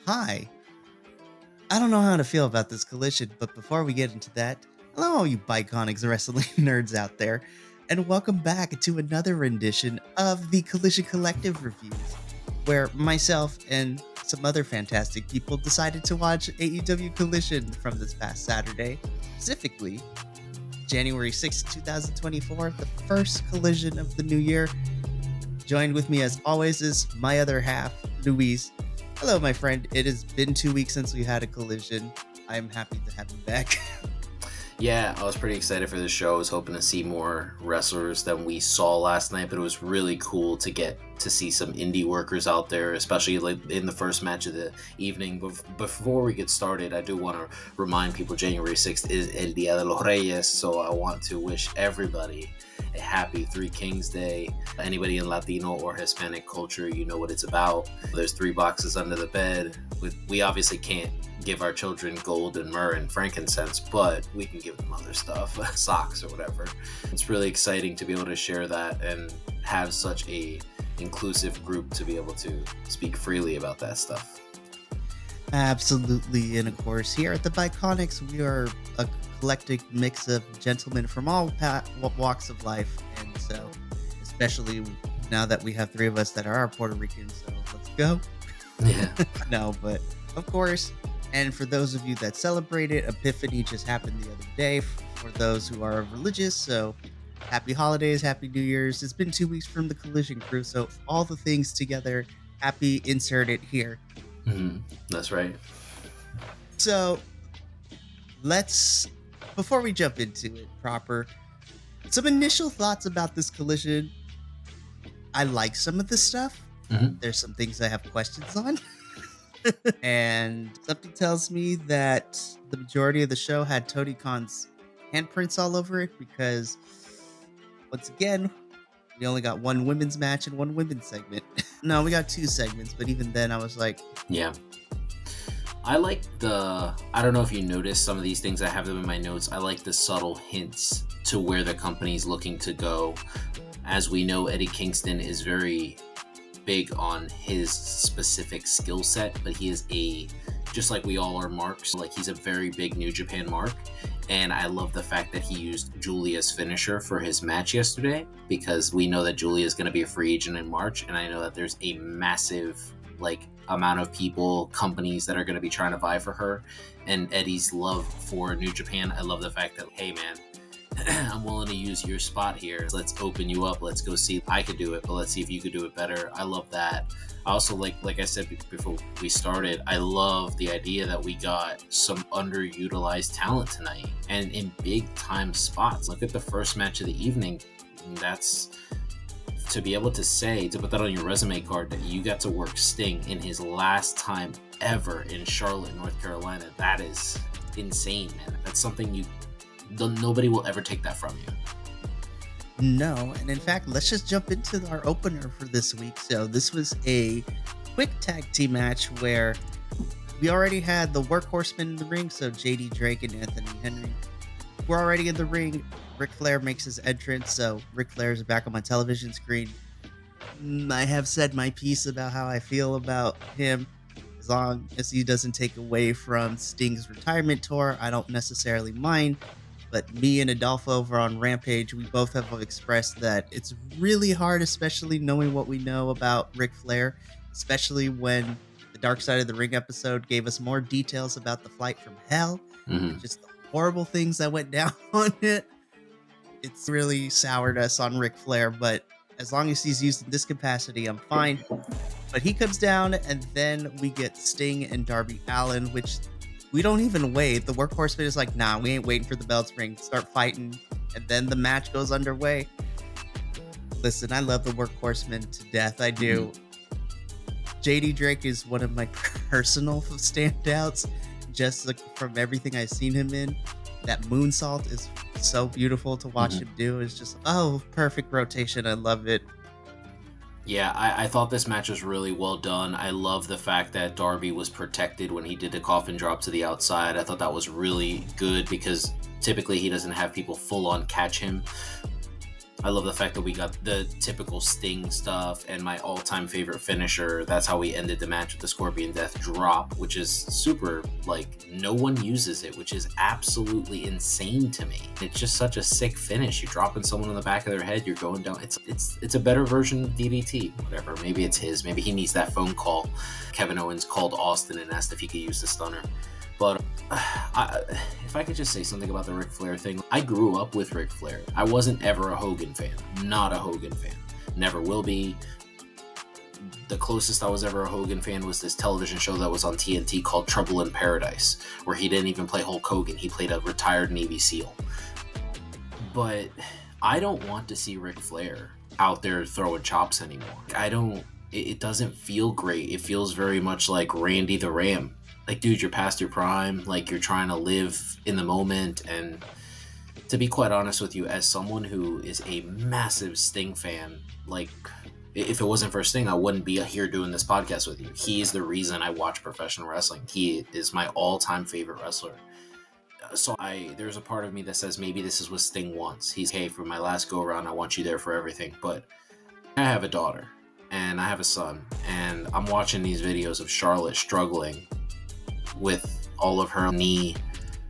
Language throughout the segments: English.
Hi. I don't know how to feel about this collision, but before we get into that, hello all you Bi-Conics wrestling nerds out there, and welcome back to another rendition of the Collision Collective reviews, where myself and some other fantastic people decided to watch AEW Collision from this past Saturday, specifically January 6th, 2024, the first collision of the new year. Joined with me as always is my other half, Luis. Hello, my friend. It has been 2 weeks since we had a collision. I'm happy to have you back. Yeah, I was pretty excited for the show. I was hoping to see more wrestlers than we saw last night, but it was really cool to get to see some indie workers out there, especially like in the first match of the evening. But before we get started, I do want to remind people January 6th is El Dia de los Reyes, so I want to wish everybody a happy Three Kings Day. Anybody in Latino or Hispanic culture, you know what it's about. There's 3 boxes under the bed. We obviously can't give our children gold and myrrh and frankincense, but we can give them other stuff, socks or whatever. It's really exciting to be able to share that and have such a inclusive group to be able to speak freely about that stuff. Absolutely. And of course, here at the Bi-Conics, we are a eclectic mix of gentlemen from all walks of life. And so, especially now that we have 3 of us that are Puerto Rican, so let's go. Yeah. No, but of course, and for those of you that celebrate it, Epiphany just happened the other day for those who are religious. So happy holidays, happy New Year's. It's been 2 weeks from the Collision crew. So all the things together, happy insert it here. Mm-hmm. That's right. So before we jump into it proper, some initial thoughts about this collision. I like some of this stuff. Mm-hmm. There's some things I have questions on. And something tells me that the majority of the show had Tony Khan's handprints all over it because, once again, we only got 1 women's match and 1 women's segment. No, we got 2 segments, but even then I was like... Yeah. I like I don't know if you noticed some of these things, I have them in my notes. I like the subtle hints to where the company's looking to go. As we know, Eddie Kingston is very big on his specific skill set, but he is just like we all are marks, like he's a very big New Japan mark. And I love the fact that he used Julia's finisher for his match yesterday, because we know that Julia is going to be a free agent in March, and I know that there's a massive amount of people, companies that are going to be trying to vie for her. And Eddie's love for New Japan, I love the fact that, hey man, I'm willing to use your spot here. Let's open you up. Let's go see if I could do it, but let's see if you could do it better. I love that. I also like I said before we started, I love the idea that we got some underutilized talent tonight and in big time spots. Look at the first match of the evening. That's to be able to put that on your resume card that you got to work Sting in his last time ever in Charlotte, North Carolina. That is insane, man. That's something nobody will ever take that from you. No, and in fact, let's just jump into our opener for this week. So this was a quick tag team match where we already had the workhorsemen in the ring, so JD Drake and Anthony Henry. We're already in the ring. Ric Flair makes his entrance, so Ric Flair's back on my television screen. I have said my piece about how I feel about him. As long as he doesn't take away from Sting's retirement tour, I don't necessarily mind. But me and Adolfo over on Rampage, we both have expressed that it's really hard, especially knowing what we know about Ric Flair, especially when the Dark Side of the Ring episode gave us more details about the flight from hell, just the horrible things that went down on it. It's really soured us on Ric Flair, but as long as he's used in this capacity, I'm fine. But he comes down, and then we get Sting and Darby Allin, which... we don't even wait. The workhorseman is like, nah, we ain't waiting for the bell to ring. Start fighting. And then the match goes underway. Listen, I love the workhorseman to death. I do. JD Drake is one of my personal standouts. Just from everything I've seen him in. That moonsault is so beautiful to watch him do. It's just, perfect rotation. I love it. Yeah, I thought this match was really well done. I love the fact that Darby was protected when he did the coffin drop to the outside. I thought that was really good because typically he doesn't have people full on catch him. I love the fact that we got the typical Sting stuff and my all-time favorite finisher. That's how we ended the match with the Scorpion Death drop, which is super, like, no one uses it, which is absolutely insane to me. It's just such a sick finish. You're dropping someone on the back of their head, you're going down. It's a better version of DDT. Whatever, maybe it's his. Maybe he needs that phone call. Kevin Owens called Austin and asked if he could use the stunner. But if I could just say something about the Ric Flair thing, I grew up with Ric Flair. I wasn't ever a Hogan fan. Not a Hogan fan. Never will be. The closest I was ever a Hogan fan was this television show that was on TNT called Trouble in Paradise, where he didn't even play Hulk Hogan. He played a retired Navy SEAL. But I don't want to see Ric Flair out there throwing chops anymore. It doesn't feel great. It feels very much like Randy the Ram. Like, dude, you're past your prime. Like, you're trying to live in the moment. And to be quite honest with you, as someone who is a massive Sting fan, like, if it wasn't for Sting, I wouldn't be here doing this podcast with you. He's the reason I watch professional wrestling. He is my all-time favorite wrestler. So there's a part of me that says maybe this is what Sting wants. He's, hey, for my last go-around, I want you there for everything. But I have a daughter, and I have a son, and I'm watching these videos of Charlotte struggling with all of her knee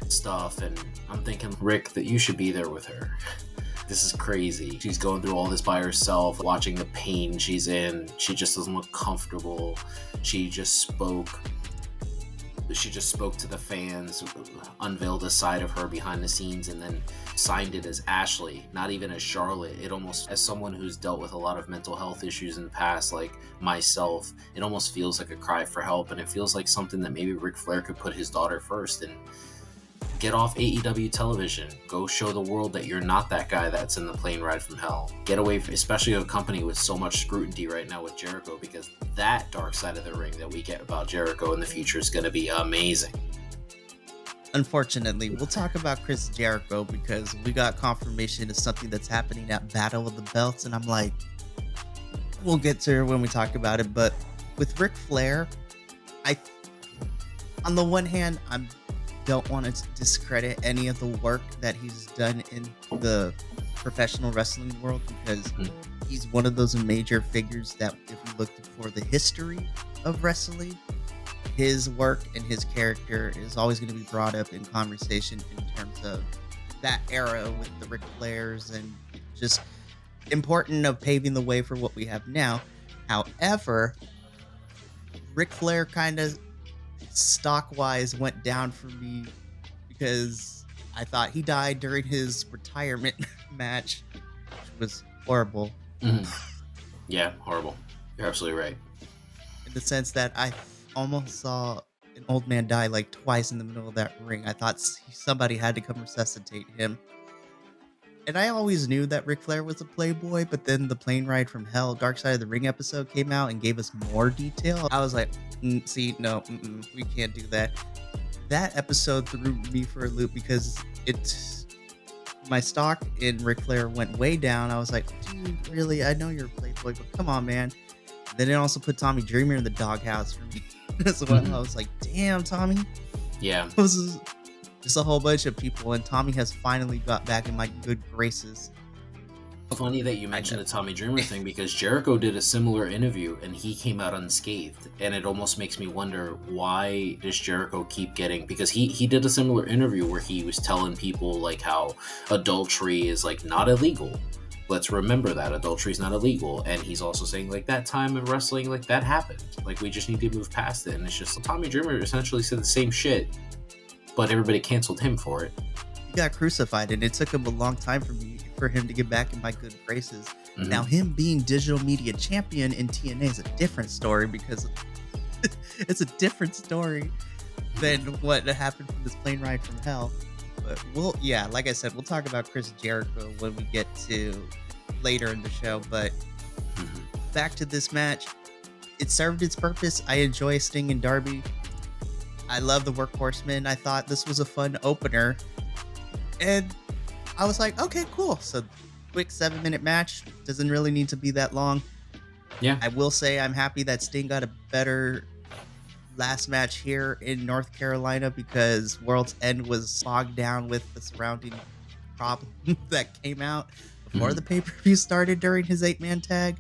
stuff, and I'm thinking, Rick, that you should be there with her. This is crazy. She's going through all this by herself, watching the pain she's in. She just doesn't look comfortable. She just spoke to the fans, unveiled a side of her behind the scenes, and then signed it as Ashley, not even as Charlotte. It almost, as someone who's dealt with a lot of mental health issues in the past, like myself, it almost feels like a cry for help, and it feels like something that maybe Ric Flair could put his daughter first and get off AEW television. Go show the world that you're not that guy that's in the plane ride from hell. Get away from, especially a company with so much scrutiny right now with Jericho, because that dark side of the ring that we get about Jericho in the future is going to be amazing. Unfortunately, we'll talk about Chris Jericho because we got confirmation of something that's happening at Battle of the Belts, and I'm like, we'll get to it when we talk about it. But with Ric Flair, on the one hand, I don't want to discredit any of the work that he's done in the professional wrestling world, because he's one of those major figures that, if you looked for the history of wrestling, his work and his character is always going to be brought up in conversation in terms of that era with the Ric Flairs, and just important of paving the way for what we have now. However, Ric Flair kind of stock-wise went down for me because I thought he died during his retirement match, which was horrible. Yeah, horrible. You're absolutely right. In the sense that I almost saw an old man die like twice in the middle of that ring. I thought somebody had to come resuscitate him. And I always knew that Ric Flair was a playboy, but then the Plane Ride from Hell, Dark Side of the Ring episode came out and gave us more detail. I was like, we can't do that. That episode threw me for a loop because my stock in Ric Flair went way down. I was like, dude, really? I know you're a playboy, but come on, man. Then it also put Tommy Dreamer in the doghouse for me as well. I was like, damn, Tommy. Yeah. This is just a whole bunch of people, and Tommy has finally got back in my good graces. Funny that you mentioned the Tommy Dreamer thing, because Jericho did a similar interview and he came out unscathed, and it almost makes me wonder, why does Jericho keep getting, because he did a similar interview where he was telling people like how adultery is like not illegal. Let's remember that adultery is not illegal, and he's also saying like that time in wrestling, like that happened, like we just need to move past it. And it's just, Tommy Dreamer essentially said the same shit, but everybody canceled him for it. He got crucified, and it took him a long time for him to get back in my good graces. Now, him being digital media champion in TNA is a different story, because it's a different story than what happened from this Plane Ride from Hell. But like I said, we'll talk about Chris Jericho when we get to later in the show. But back to this match, it served its purpose. I enjoy Sting and Darby. I love the Workhorsemen. I thought this was a fun opener, and I was like, okay, cool. So quick 7-minute match, doesn't really need to be that long. Yeah. I will say I'm happy that Sting got a better last match here in North Carolina, because World's End was bogged down with the surrounding problem that came out. before the pay-per-view started during his 8-man tag,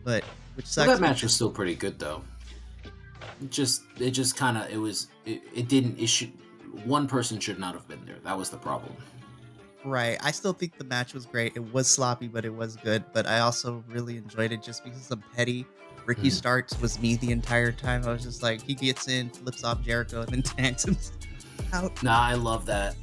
but which sucks. Well, that match was still pretty good though. One person should not have been there. That was the problem. Right. I still think the match was great. It was sloppy, but it was good. But I also really enjoyed it just because of petty. Ricky Starks was me the entire time. I was just like, he gets in, flips off Jericho, and then tags him out. Nah, I love that.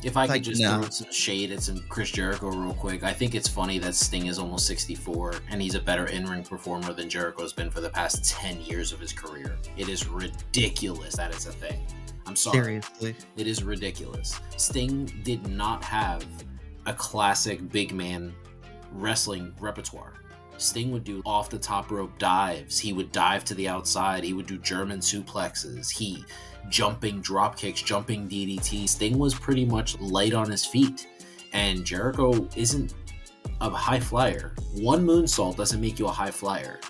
If I could just throw some shade at some Chris Jericho real quick, I think it's funny that Sting is almost 64 and he's a better in-ring performer than Jericho's been for the past 10 years of his career. It is ridiculous that is a thing. I'm sorry. Seriously. It is ridiculous. Sting did not have a classic big man wrestling repertoire. Sting would do off the top rope dives. He would dive to the outside. He would do German suplexes. Jumping drop kicks, jumping DDT. Sting was pretty much light on his feet. And Jericho isn't a high flyer. One moonsault doesn't make you a high flyer.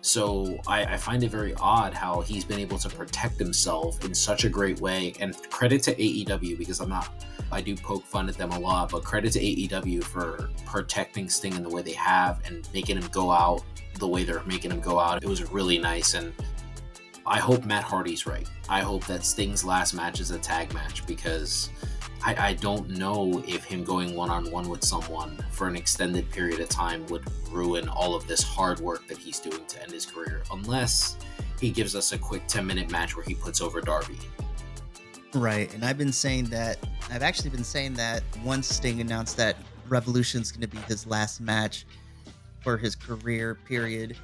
So I find it very odd how he's been able to protect himself in such a great way. And credit to AEW, because I do poke fun at them a lot, but credit to AEW for protecting Sting in the way they have and making him go out the way they're making him go out. It was really nice. And I hope Matt Hardy's right. I hope that Sting's last match is a tag match, because I don't know if him going one-on-one with someone for an extended period of time would ruin all of this hard work that he's doing to end his career, unless he gives us a quick 10-minute match where he puts over Darby. Right, and I've actually been saying that once Sting announced that Revolution's going to be his last match for his career, period,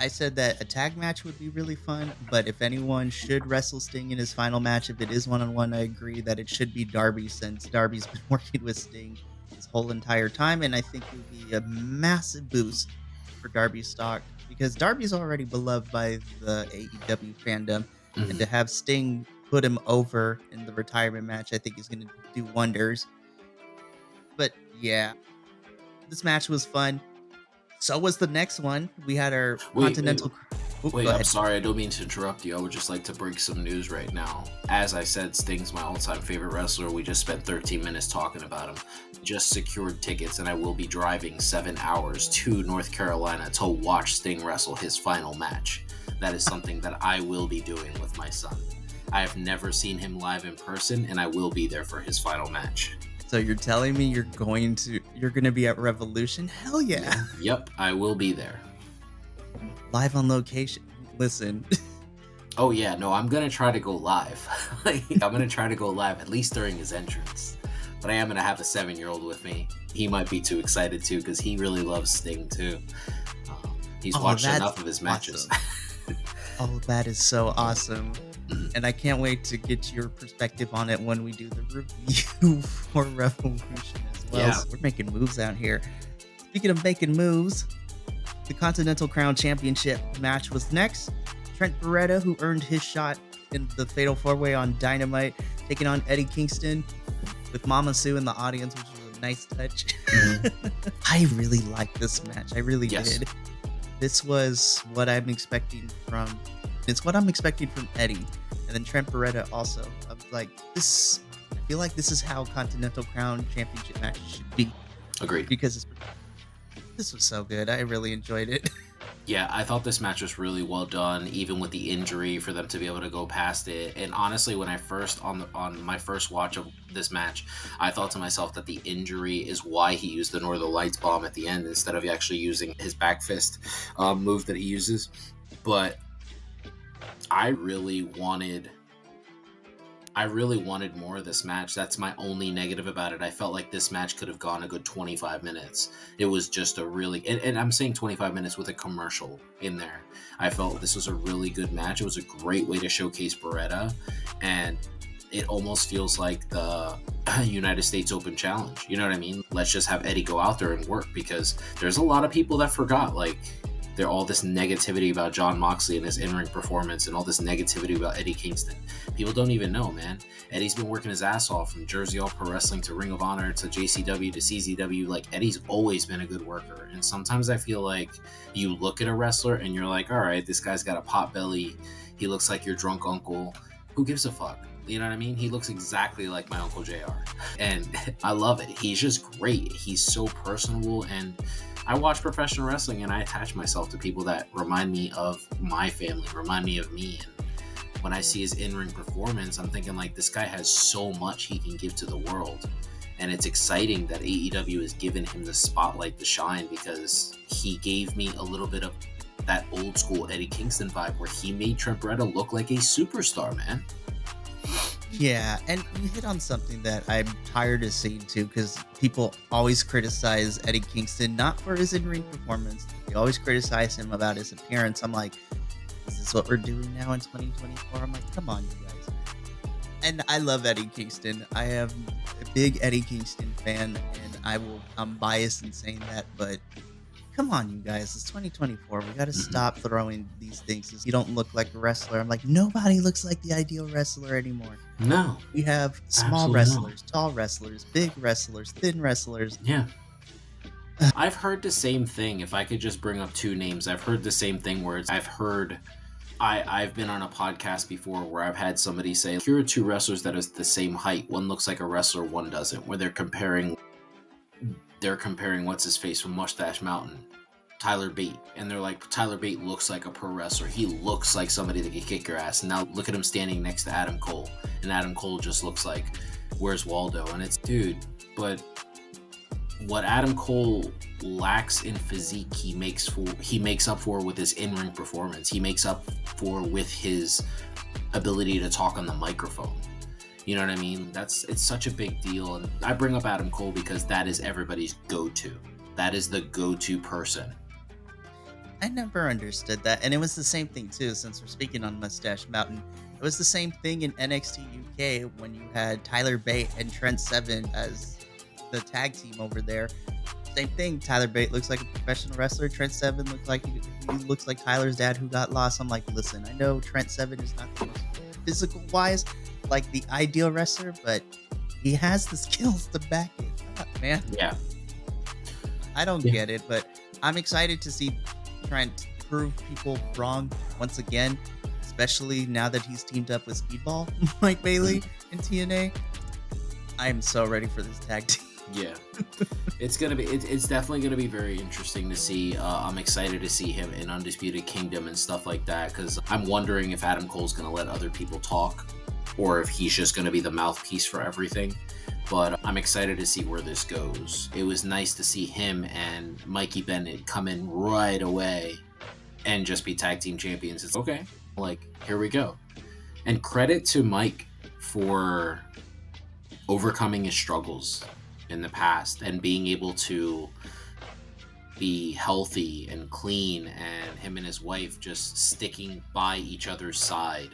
I said that a tag match would be really fun, but if anyone should wrestle Sting in his final match, if it is one-on-one, I agree that it should be Darby, since Darby's been working with Sting his whole entire time, and I think it would be a massive boost for Darby's stock, because Darby's already beloved by the AEW fandom, and to have Sting put him over in the retirement match, I think is going to do wonders. But yeah, this match was fun. So was the next one. We had our Continental... Wait, I'm sorry, I don't mean to interrupt you. I would just like to break some news right now. As I said, Sting's my all-time favorite wrestler. We just spent 13 minutes talking about him. Just secured tickets, and I will be driving 7 hours to North Carolina to watch Sting wrestle his final match. That is something that I will be doing with my son. I have never seen him live in person, and I will be there for his final match. So you're telling me you're going to be at Revolution? Hell yeah. Yep, I will be there. Live on location. Listen. Oh yeah, no, I'm going to try to go live. I'm going to try to go live at least during his entrance. But I am going to have a 7-year-old with me. He might be too excited too, because he really loves Sting too. He's watched enough of his matches. Awesome. Oh, that is so awesome. And I can't wait to get your perspective on it when we do the review for Revolution as well. Yeah. So we're making moves out here. Speaking of making moves, the Continental Crown Championship match was next. Trent Beretta, who earned his shot in the Fatal 4-Way on Dynamite, taking on Eddie Kingston with Mama Sue in the audience, which was a nice touch. I really liked this match. I really did. This was what I'm expecting from... It's what I'm expecting from Eddie. And then Trent Beretta also. I was like, I feel like this is how Continental Crown Championship matches should be. Agreed. Because this was so good. I really enjoyed it. Yeah, I thought this match was really well done, even with the injury, for them to be able to go past it. And honestly, when I first, on my first watch of this match, I thought to myself that the injury is why he used the Northern Lights bomb at the end instead of actually using his back fist move that he uses. But I really wanted more of this match. That's my only negative about it. I felt like this match could have gone a good 25 minutes. It was just a really, and I'm saying 25 minutes with a commercial in there. I felt this was a really good match. It was a great way to showcase Beretta, and it almost feels like the United States Open Challenge. You know what I mean? Let's just have Eddie go out there and work, because there's a lot of people that forgot, like, there's all this negativity about Jon Moxley and his in-ring performance, and all this negativity about Eddie Kingston. People don't even know, man. Eddie's been working his ass off, from Jersey All Pro Wrestling to Ring of Honor to JCW to CZW. Like, Eddie's always been a good worker. And sometimes I feel like you look at a wrestler and you're like, all right, this guy's got a pot belly. He looks like your drunk uncle who gives a fuck? You know what I mean? He looks exactly like my Uncle JR. And I love it. He's just great. He's so personable. And I watch professional wrestling and I attach myself to people that remind me of my family, remind me of me. And when I see his in-ring performance, I'm thinking like, this guy has so much he can give to the world. And it's exciting that AEW has given him the spotlight to shine, because he gave me a little bit of that old school Eddie Kingston vibe where he made Trent Beretta look like a superstar, man. Yeah, and you hit on something that I'm tired of seeing too, because people always criticize Eddie Kingston not for his in-ring performance. They always criticize him about his appearance. I'm like, is this what we're doing now in 2024? I'm like, come on, you guys. And I love Eddie Kingston. I am a big Eddie Kingston fan, and I'm biased in saying that, but come on, you guys. It's 2024. We got to stop throwing these things as you don't look like a wrestler. I'm like, nobody looks like the ideal wrestler anymore. No. We have small wrestlers, tall wrestlers, big wrestlers, thin wrestlers. Yeah. I've heard the same thing. If I could just bring up two names, I've heard the same thing where I've been on a podcast before where I've had somebody say, here are two wrestlers that are the same height. One looks like a wrestler, one doesn't, where they're comparing what's his face from Mustache Mountain, Tyler Bate, and they're like, Tyler Bate looks like a pro wrestler. He looks like somebody that could kick your ass. And now look at him standing next to Adam Cole, and Adam Cole just looks like, where's Waldo? And it's, dude, but what Adam Cole lacks in physique, he makes up for with his in-ring performance. He makes up for with his ability to talk on the microphone. You know what I mean? It's such a big deal. And I bring up Adam Cole because that is everybody's go-to. That is the go-to person. I never understood that. And it was the same thing too, since we're speaking on Mustache Mountain. It was the same thing in NXT UK when you had Tyler Bate and Trent Seven as the tag team over there. Same thing. Tyler Bate looks like a professional wrestler. Trent Seven looks like Tyler's dad who got lost. I'm like, listen, I know Trent Seven is not the most physical wise like the ideal wrestler, but he has the skills to back it up, man. Yeah. I don't get it, but I'm excited to see Trent prove people wrong once again, especially now that he's teamed up with Speedball, Mike Bailey in TNA. I am so ready for this tag team. Yeah, it's definitely gonna be very interesting to see. I'm excited to see him in Undisputed Kingdom and stuff like that, because I'm wondering if Adam Cole's gonna let other people talk, or if he's just gonna be the mouthpiece for everything. But I'm excited to see where this goes. It was nice to see him and Mikey Bennett come in right away and just be tag team champions. It's okay, like, here we go. And credit to Mike for overcoming his struggles in the past and being able to be healthy and clean, and him and his wife just sticking by each other's side,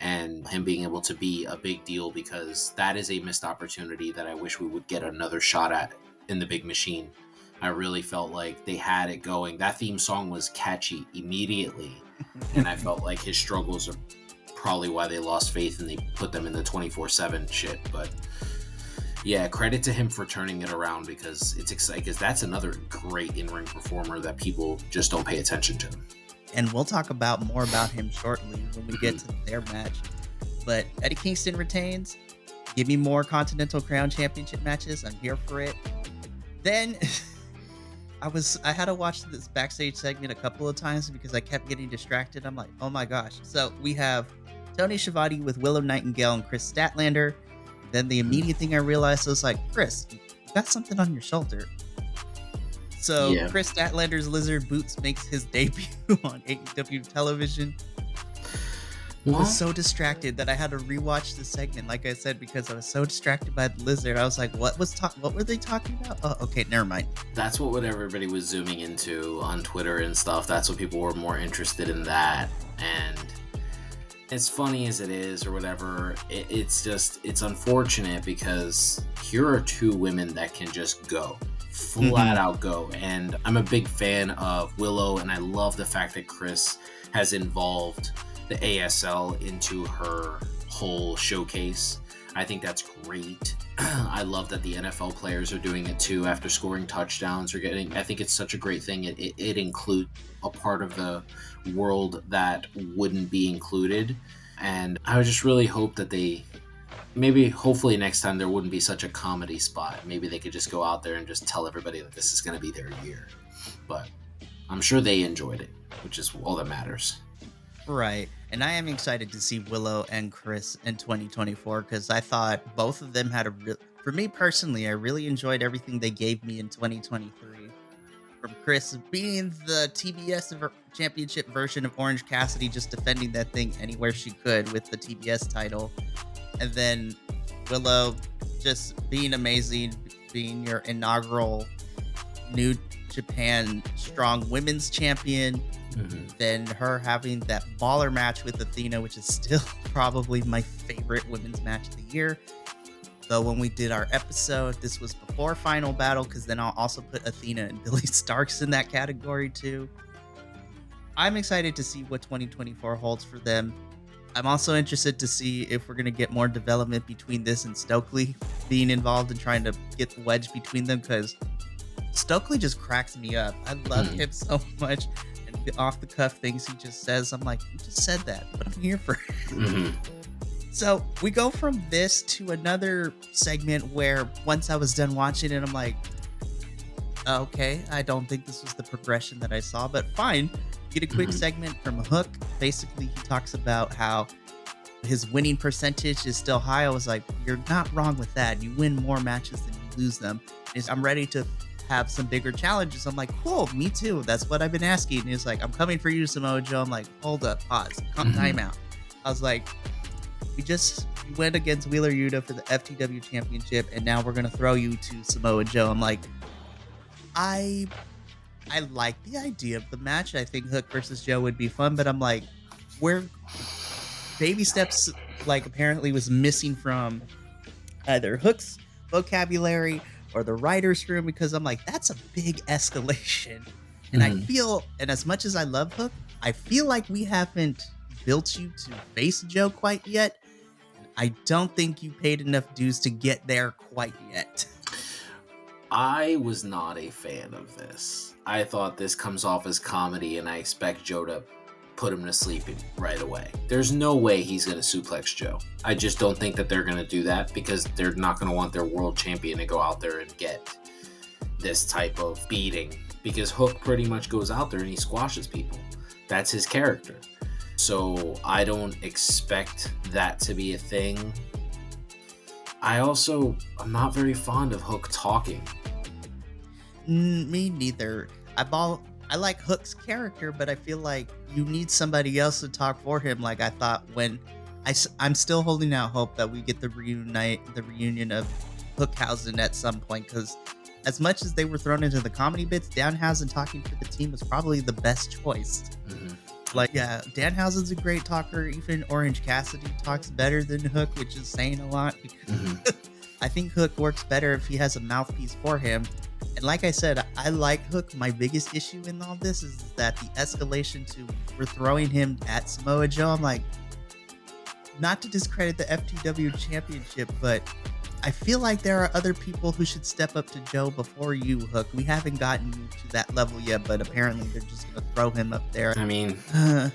and him being able to be a big deal, because that is a missed opportunity that I wish we would get another shot at in the Big Machine. I really felt like they had it going. That theme song was catchy immediately, and I felt like his struggles are probably why they lost faith and they put them in the 24/7 shit. But yeah, credit to him for turning it around, because it's exciting, because that's another great in-ring performer that people just don't pay attention to. And we'll talk more about him shortly when we get to their match. But Eddie Kingston retains. Give me more Continental Crown Championship matches. I'm here for it. Then I had to watch this backstage segment a couple of times because I kept getting distracted. I'm like, oh my gosh. So we have Tony Schiavone with Willow Nightingale and Chris Statlander. Then the immediate thing I realized was like, Chris, you got something on your shoulder. So yeah. Chris Statlander's Lizard Boots makes his debut on AEW television. I was so distracted that I had to rewatch the segment, like I said, because I was so distracted by the lizard. I was like, what were they talking about? Oh, okay, never mind. That's what everybody was zooming into on Twitter and stuff. That's what people were more interested in, that. And as funny as it is or whatever, it's unfortunate, because here are two women that can just go. Flat out go. And I'm a big fan of Willow, and I love the fact that Chris has involved the ASL into her whole showcase. I think that's great. I love that the NFL players are doing it too after scoring touchdowns or getting. I think it's such a great thing. It includes a part of the world that wouldn't be included. And I would just really hope that hopefully next time there wouldn't be such a comedy spot. Maybe they could just go out there and just tell everybody that this is going to be their year. But I'm sure they enjoyed it, which is all that matters. Right. And I am excited to see Willow and Chris in 2024 because I thought both of them had for me personally, I really enjoyed everything they gave me in 2023. From Chris being the TBS championship version of Orange Cassidy, just defending that thing anywhere she could with the TBS title. And then Willow just being amazing, being your inaugural New Japan Strong Women's Champion. Mm-hmm. Then her having that baller match with Athena, which is still probably my favorite women's match of the year. Though when we did our episode, this was before Final Battle, because then I'll also put Athena and Billy Starks in that category too. I'm excited to see what 2024 holds for them. I'm also interested to see if we're going to get more development between this and Stokeley being involved and trying to get the wedge between them, because Stokeley just cracks me up. I love him so much. And the off the cuff things he just says, I'm like, you just said that, but I'm here for it. Mm-hmm. So we go from this to another segment where once I was done watching it, I'm like, okay, I don't think this was the progression that I saw, but fine. Get a quick segment from Hook. Basically, he talks about how his winning percentage is still high. I was like, you're not wrong with that. You win more matches than you lose them. I'm ready to have some bigger challenges. I'm like, cool, me too. That's what I've been asking. And he's like, I'm coming for you, Samoa Joe. I'm like, hold up, pause, time out. I was like, we went against Wheeler Yuta for the FTW championship, and now we're going to throw you to Samoa Joe. I'm like, I like the idea of the match. I think Hook versus Joe would be fun, but I'm like, where baby steps like apparently was missing from either Hook's vocabulary or the writer's room, because I'm like, that's a big escalation. And I feel, and as much as I love Hook, I feel like we haven't built you to face Joe quite yet. I don't think you paid enough dues to get there quite yet. I was not a fan of this. I thought this comes off as comedy, and I expect Joe to put him to sleep right away. There's no way he's going to suplex Joe. I just don't think that they're going to do that, because they're not going to want their world champion to go out there and get this type of beating, because Hook pretty much goes out there and he squashes people. That's his character. So I don't expect that to be a thing. I'm not very fond of Hook talking. Me neither. I like Hook's character, but I feel like you need somebody else to talk for him. Like I thought when I'm still holding out hope that we get the reunion of Hookhausen at some point, because as much as they were thrown into the comedy bits, Danhausen talking for the team was probably the best choice. Mm-hmm. Like, yeah, Danhausen's a great talker. Even Orange Cassidy talks better than Hook, which is saying a lot. I think Hook works better if he has a mouthpiece for him. And like I said, I like Hook. My biggest issue in all this is that the escalation to we're throwing him at Samoa Joe. I'm like, not to discredit the FTW championship, but I feel like there are other people who should step up to Joe before you, Hook. We haven't gotten to that level yet, but apparently they're just going to throw him up there. I mean, I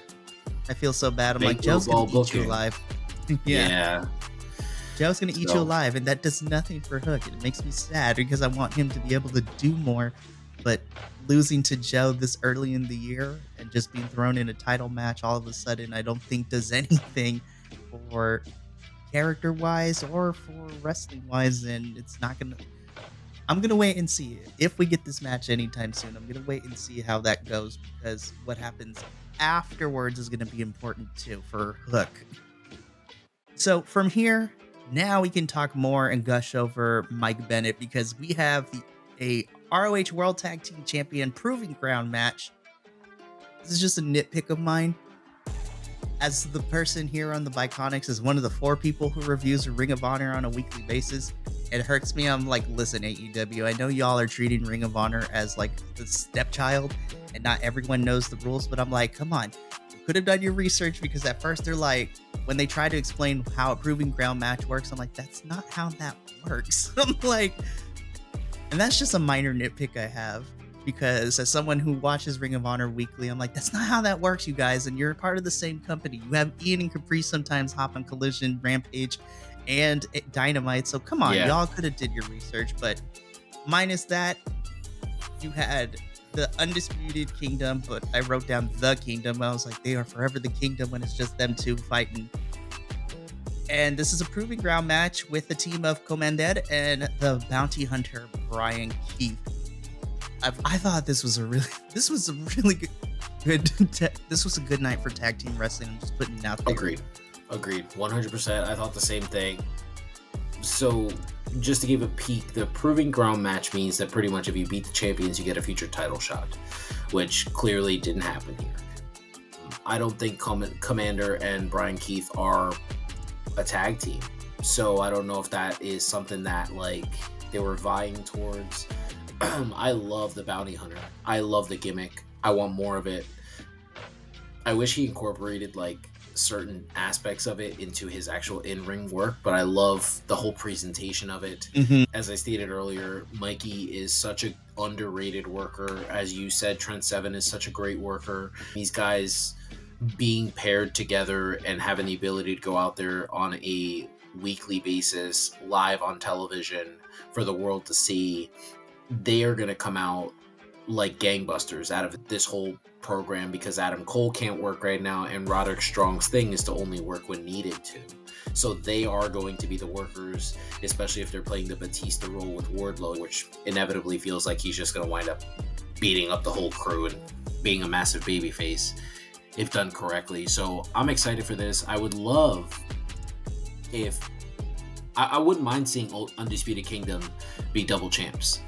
feel so bad. I'm like, Joe's going to eat you alive. Yeah. Joe's going to eat you alive, and that does nothing for Hook. It makes me sad because I want him to be able to do more, but losing to Joe this early in the year and just being thrown in a title match all of a sudden, I don't think does anything for character-wise or for wrestling-wise, and it's not gonna. I'm gonna wait and see if we get this match anytime soon. I'm gonna wait and see how that goes, because what happens afterwards is gonna be important too for Hook. So from here, now we can talk more and gush over Mike Bennett, because we have a ROH World Tag Team Champion Proving Ground match. This is just a nitpick of mine. As the person here on the Bi-Conics is one of the 4 people who reviews Ring of Honor on a weekly basis, it hurts me. I'm like, listen, AEW, I know y'all are treating Ring of Honor as like the stepchild and not everyone knows the rules, but I'm like, come on, you could have done your research, because at first they're like, when they try to explain how a Proving Ground match works, I'm like, that's not how that works. I'm like, and that's just a minor nitpick I have. because as someone who watches Ring of Honor weekly, I'm like, that's not how that works, you guys. And you're a part of the same company. You have Ian and Caprice sometimes hop on Collision, Rampage, and Dynamite. So come on, y'all could have did your research. But minus that, you had the Undisputed Kingdom, but I wrote down the Kingdom. I was like, they are forever the Kingdom when it's just them two fighting. And this is a proving ground match with the team of Commander and the bounty hunter Brian Keith. I thought this was a really good this was a good night for tag team wrestling. I'm just putting it out there. Agreed 100%. I thought the same thing. So just to give a peek, the proving ground match means that pretty much if you beat the champions, you get a future title shot, which clearly didn't happen here. I don't think Commander and Brian Keith are a tag team, so I don't know if that is something that like they were vying towards. I love the bounty hunter. I love the gimmick. I want more of it. I wish he incorporated like certain aspects of it into his actual in-ring work, but I love the whole presentation of it. As I stated earlier, Mikey is such an underrated worker. As you said, Trent Seven is such a great worker. These guys being paired together and having the ability to go out there on a weekly basis, live on television for the world to see, they are going to come out like gangbusters out of this whole program, because Adam Cole can't work right now and Roderick Strong's thing is to only work when needed to. So they are going to be the workers, especially if they're playing the Batista role with Wardlow, which inevitably feels like he's just going to wind up beating up the whole crew and being a massive babyface if done correctly. So I'm excited for this. I would love if I wouldn't mind seeing Undisputed Kingdom be double champs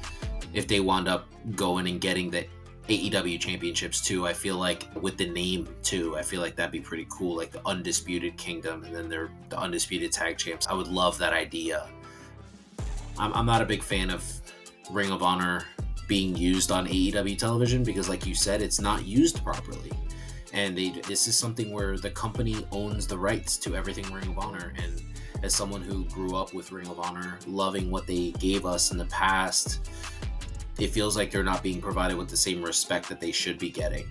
if they wound up going and getting the AEW championships too. I feel like with the name too, I feel like that'd be pretty cool, like the Undisputed Kingdom, and then they're the Undisputed Tag Champs. I would love that idea. I'm not a big fan of Ring of Honor being used on AEW television because, like you said, it's not used properly. And this is something where the company owns the rights to everything Ring of Honor. And as someone who grew up with Ring of Honor, loving what they gave us in the past, it feels like they're not being provided with the same respect that they should be getting.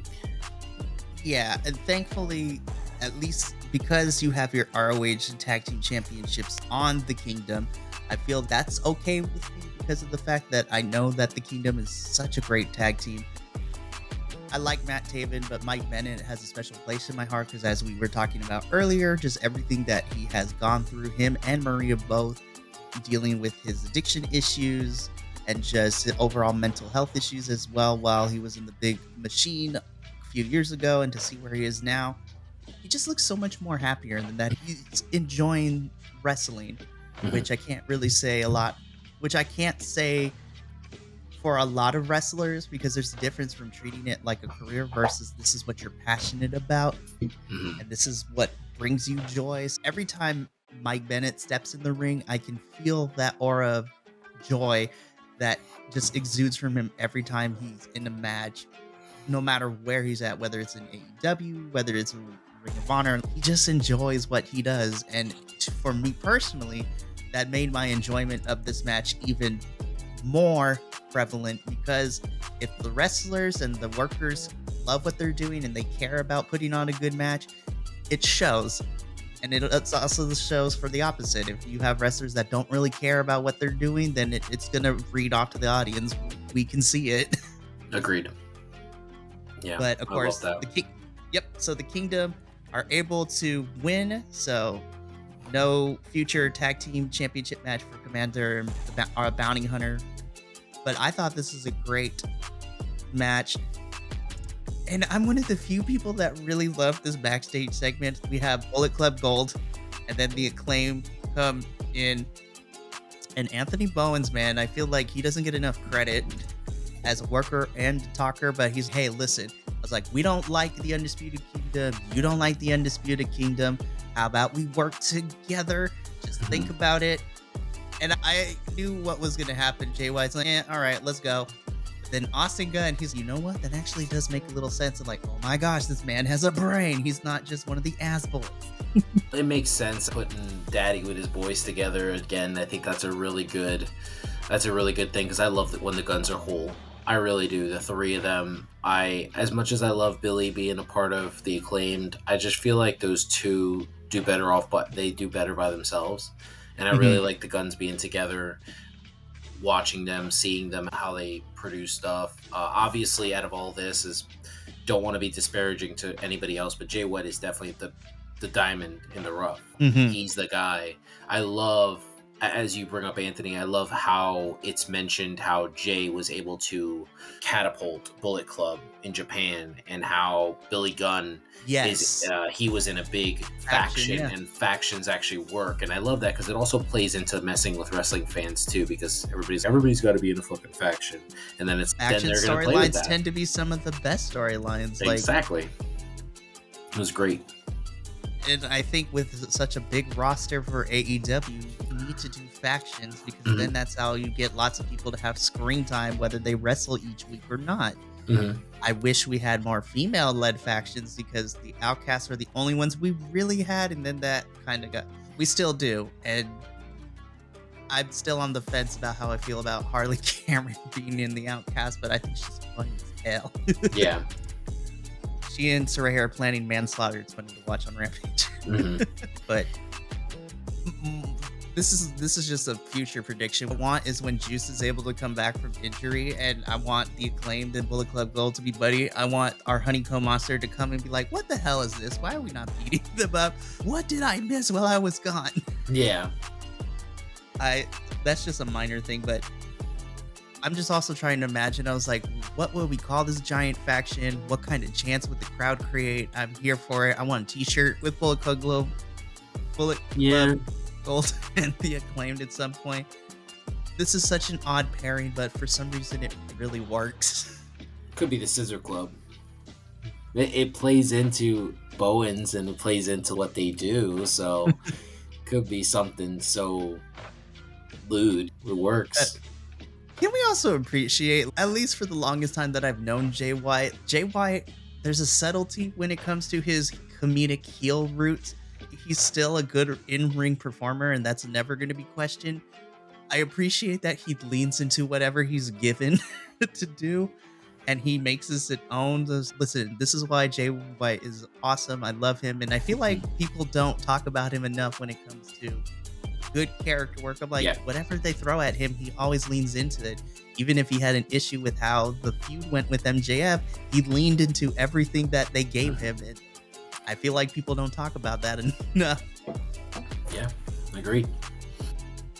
Yeah, and thankfully, at least because you have your ROH Tag Team Championships on the Kingdom, I feel that's okay with me because of the fact that I know that the Kingdom is such a great tag team. I like Matt Taven, but Mike Bennett has a special place in my heart because, as we were talking about earlier, just everything that he has gone through, him and Maria both dealing with his addiction issues and just overall mental health issues as well while he was in the big machine a few years ago, and to see where he is now, he just looks so much more happier than that. He's enjoying wrestling, which I can't really say a lot, which I can't say for a lot of wrestlers, because there's a difference from treating it like a career versus this is what you're passionate about and this is what brings you joy. So every time Mike Bennett steps in the ring, I can feel that aura of joy that just exudes from him every time he's in a match, no matter where he's at, whether it's in AEW, whether it's in Ring of Honor. He just enjoys what he does. And for me personally, that made my enjoyment of this match even more prevalent, because if the wrestlers and the workers love what they're doing and they care about putting on a good match, it shows. And it's also the shows for the opposite. If you have wrestlers that don't really care about what they're doing, then it's going to read off to the audience. We can see it. Agreed. Yeah. But of course, so the Kingdom are able to win. So no future tag team championship match for Commander and our Bounty Hunter. But I thought this was a great match. And I'm one of the few people that really love this backstage segment. We have Bullet Club Gold, and then the Acclaim come in. And Anthony Bowens, man, I feel like he doesn't get enough credit as a worker and talker, but he's, hey, listen, I was like, we don't like the Undisputed Kingdom. You don't like the Undisputed Kingdom. How about we work together? Just think about it. And I knew what was going to happen. Jay White's like, all right, let's go. Then Austin Gunn, he's, you know what? That actually does make a little sense. I'm like, oh my gosh, this man has a brain. He's not just one of the assholes. It makes sense putting Daddy with his boys together again. I think that's a really good thing, because I love that when the Guns are whole. I really do. The three of them. As much as I love Billy being a part of the Acclaimed, I just feel like those two do better off, but they do better by themselves. And I really like the Guns being together, watching them, seeing them, how they produce stuff. Obviously, out of all this, don't want to be disparaging to anybody else, but Jay White is definitely the diamond in the rough. He's the guy. I love, as you bring up, Anthony, I love how it's mentioned how Jay was able to catapult Bullet Club in Japan, and how Billy Gunn he was in a big faction, and factions actually work. And I love that because it also plays into messing with wrestling fans too, because everybody's got to be in a fucking faction, and then action storylines tend to be some of the best storylines. Exactly. It was great. And I think with such a big roster for AEW, you need to do factions, because then that's how you get lots of people to have screen time, whether they wrestle each week or not. I wish we had more female-led factions, because the Outcasts are the only ones we really had, and then that kind of we still do. And I'm still on the fence about how I feel about Harley Cameron being in the Outcast, but I think she's funny as hell. Yeah. She and Saraya are planning manslaughter. It's funny to watch on Rampage. But this is just a future prediction. What I want is when Juice is able to come back from injury, and I want the Acclaimed and Bullet Club Gold to be buddy. I want our Honeycomb Monster to come and be like, what the hell is this? Why are we not beating them up? What did I miss while I was gone? Yeah. That's just a minor thing, but I'm just also trying to imagine. I was like, what will we call this giant faction? What kind of chance would the crowd create? I'm here for it. I want a t-shirt with Bullet Club Gold and the Acclaimed at some point. This is such an odd pairing, but for some reason it really works. Could be the Scissor Club. It plays into Bowens, and it plays into what they do, so could be something so lewd. It works. Can we also appreciate, at least for the longest time that I've known Jay White, there's a subtlety when it comes to his comedic heel roots. He's still a good in-ring performer, and that's never going to be questioned. I appreciate that he leans into whatever he's given to do, and he makes this his own. Listen, this is why Jay White is awesome. I love him, and I feel like people don't talk about him enough when it comes to good character work. I'm like, whatever they throw at him, he always leans into it. Even if he had an issue with how the feud went with MJF, he leaned into everything that they gave him. And I feel like people don't talk about that enough. Yeah, agreed.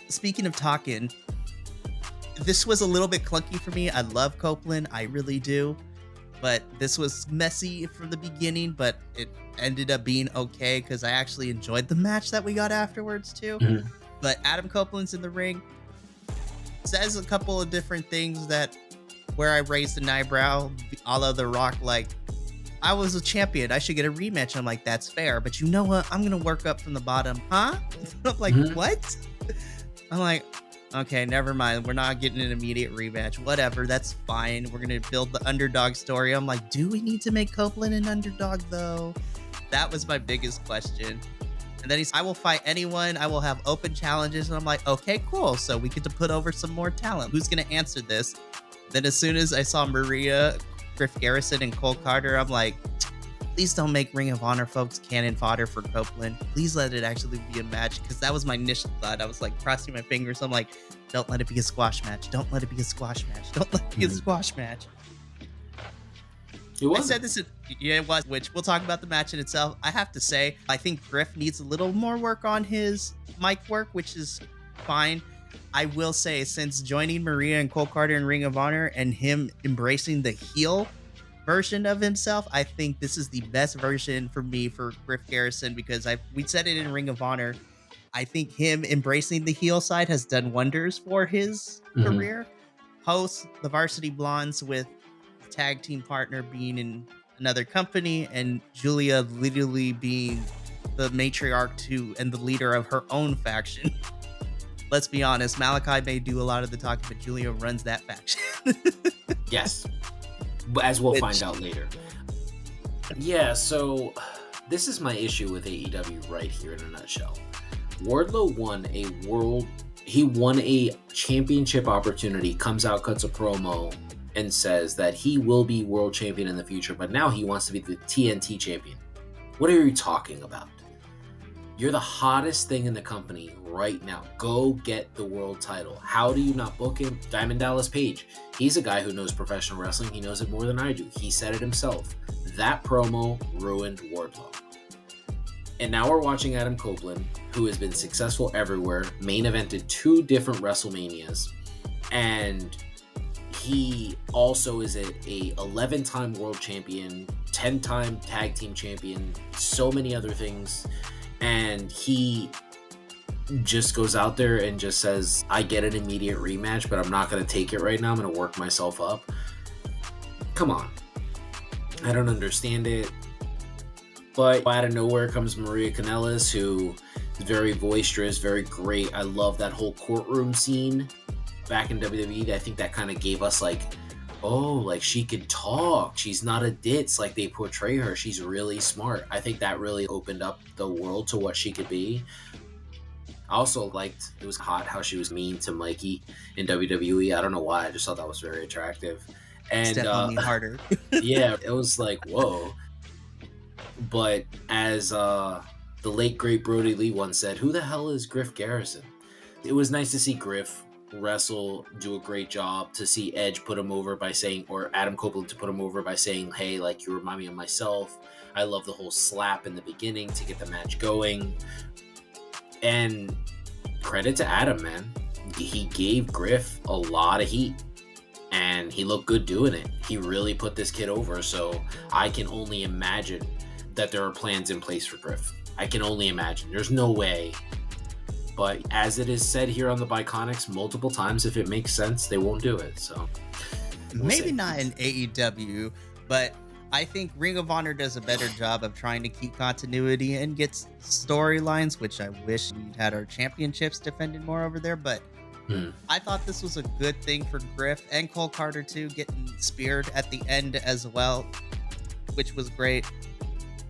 Speaking of talking, this was a little bit clunky for me. I love Copeland, I really do. But this was messy from the beginning, but it ended up being okay because I actually enjoyed the match that we got afterwards too. But Adam Copeland's in the ring, says a couple of different things where I raised an eyebrow, a la The Rock, like, I was a champion, I should get a rematch. I'm like, that's fair, but you know what? I'm gonna work up from the bottom, huh? I'm like, what? I'm like, okay, never mind. We're not getting an immediate rematch. Whatever, that's fine. We're gonna build the underdog story. I'm like, do we need to make Copeland an underdog though? That was my biggest question. And then I will fight anyone. I will have open challenges. And I'm like, okay, cool. So we get to put over some more talent. Who's gonna answer this? Then as soon as I saw Maria, Griff Garrison, and Cole Carter, I'm like, please don't make Ring of Honor folks cannon fodder for Copeland. Please let it actually be a match, because that was my initial thought. I was like crossing my fingers. I'm like, don't let it be a squash match. Don't let it be a squash match. Don't let it be a squash match. It was. I said this. Yeah, it was. Which we'll talk about the match in itself. I have to say, I think Griff needs a little more work on his mic work, which is fine. I will say, since joining Maria and Cole Carter in Ring of Honor and him embracing the heel version of himself, I think this is the best version for me for Griff Garrison, because we said it in Ring of Honor. I think him embracing the heel side has done wonders for his career. Host the Varsity Blondes with the tag team partner being in another company, and Julia literally being the matriarch to and the leader of her own faction. Let's be honest, Malachi may do a lot of the talking, but Julia runs that faction. Yes. As we'll find out later. Yeah, so this is my issue with AEW right here in a nutshell. Wardlow won a championship opportunity, comes out, cuts a promo, and says that he will be world champion in the future, but now he wants to be the TNT champion. What are you talking about? You're the hottest thing in the company right now. Go get the world title. How do you not book him? Diamond Dallas Page. He's a guy who knows professional wrestling. He knows it more than I do. He said it himself. That promo ruined Wardlow. And now we're watching Adam Copeland, who has been successful everywhere, main evented 2 different WrestleManias, and he also is a 11-time world champion, 10-time tag team champion, so many other things. And he just goes out there and just says, I get an immediate rematch, but I'm not going to take it right now. I'm going to work myself up. Come on. I don't understand it. But out of nowhere comes Maria Kanellis, who is very boisterous, very great. I love that whole courtroom scene back in WWE. I think that kind of gave us like, oh, like she can talk. She's not a ditz like they portray her. She's really smart. I think that really opened up the world to what she could be. I also liked, it was hot how she was mean to Mikey in WWE. I don't know why. I just thought that was very attractive. And It's definitely harder. Yeah, it was like, whoa. But as the late great Brody Lee once said, who the hell is Griff Garrison? It was nice to see Griff wrestle, do a great job, to see Edge put him over by saying, or Adam Copeland to put him over by saying, hey, like, you remind me of myself. I love the whole slap in the beginning to get the match going. And credit to Adam, man. He gave Griff a lot of heat. And he looked good doing it. He really put this kid over. So I can only imagine that there are plans in place for Griff. I can only imagine. There's no way. But as it is said here on the Bi-Conics multiple times, if it makes sense, they won't do it. So maybe not in AEW, but I think Ring of Honor does a better job of trying to keep continuity and get storylines, which I wish we'd had our championships defended more over there. But I thought this was a good thing for Griff and Cole Carter too, getting speared at the end as well, which was great.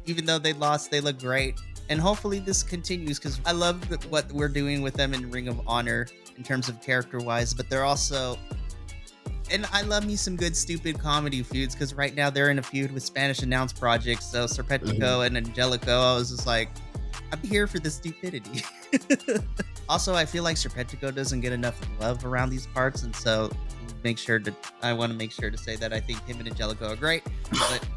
Even though they lost, they look great. And hopefully this continues, because I love what we're doing with them in Ring of Honor in terms of character-wise, but they're also... And I love me some good, stupid comedy feuds, because right now they're in a feud with Spanish Announce Project, so Serpentico and Angelico, I was just like, I'm here for the stupidity. Also, I feel like Serpentico doesn't get enough love around these parts, and so I want to make sure to say that I think him and Angelico are great. But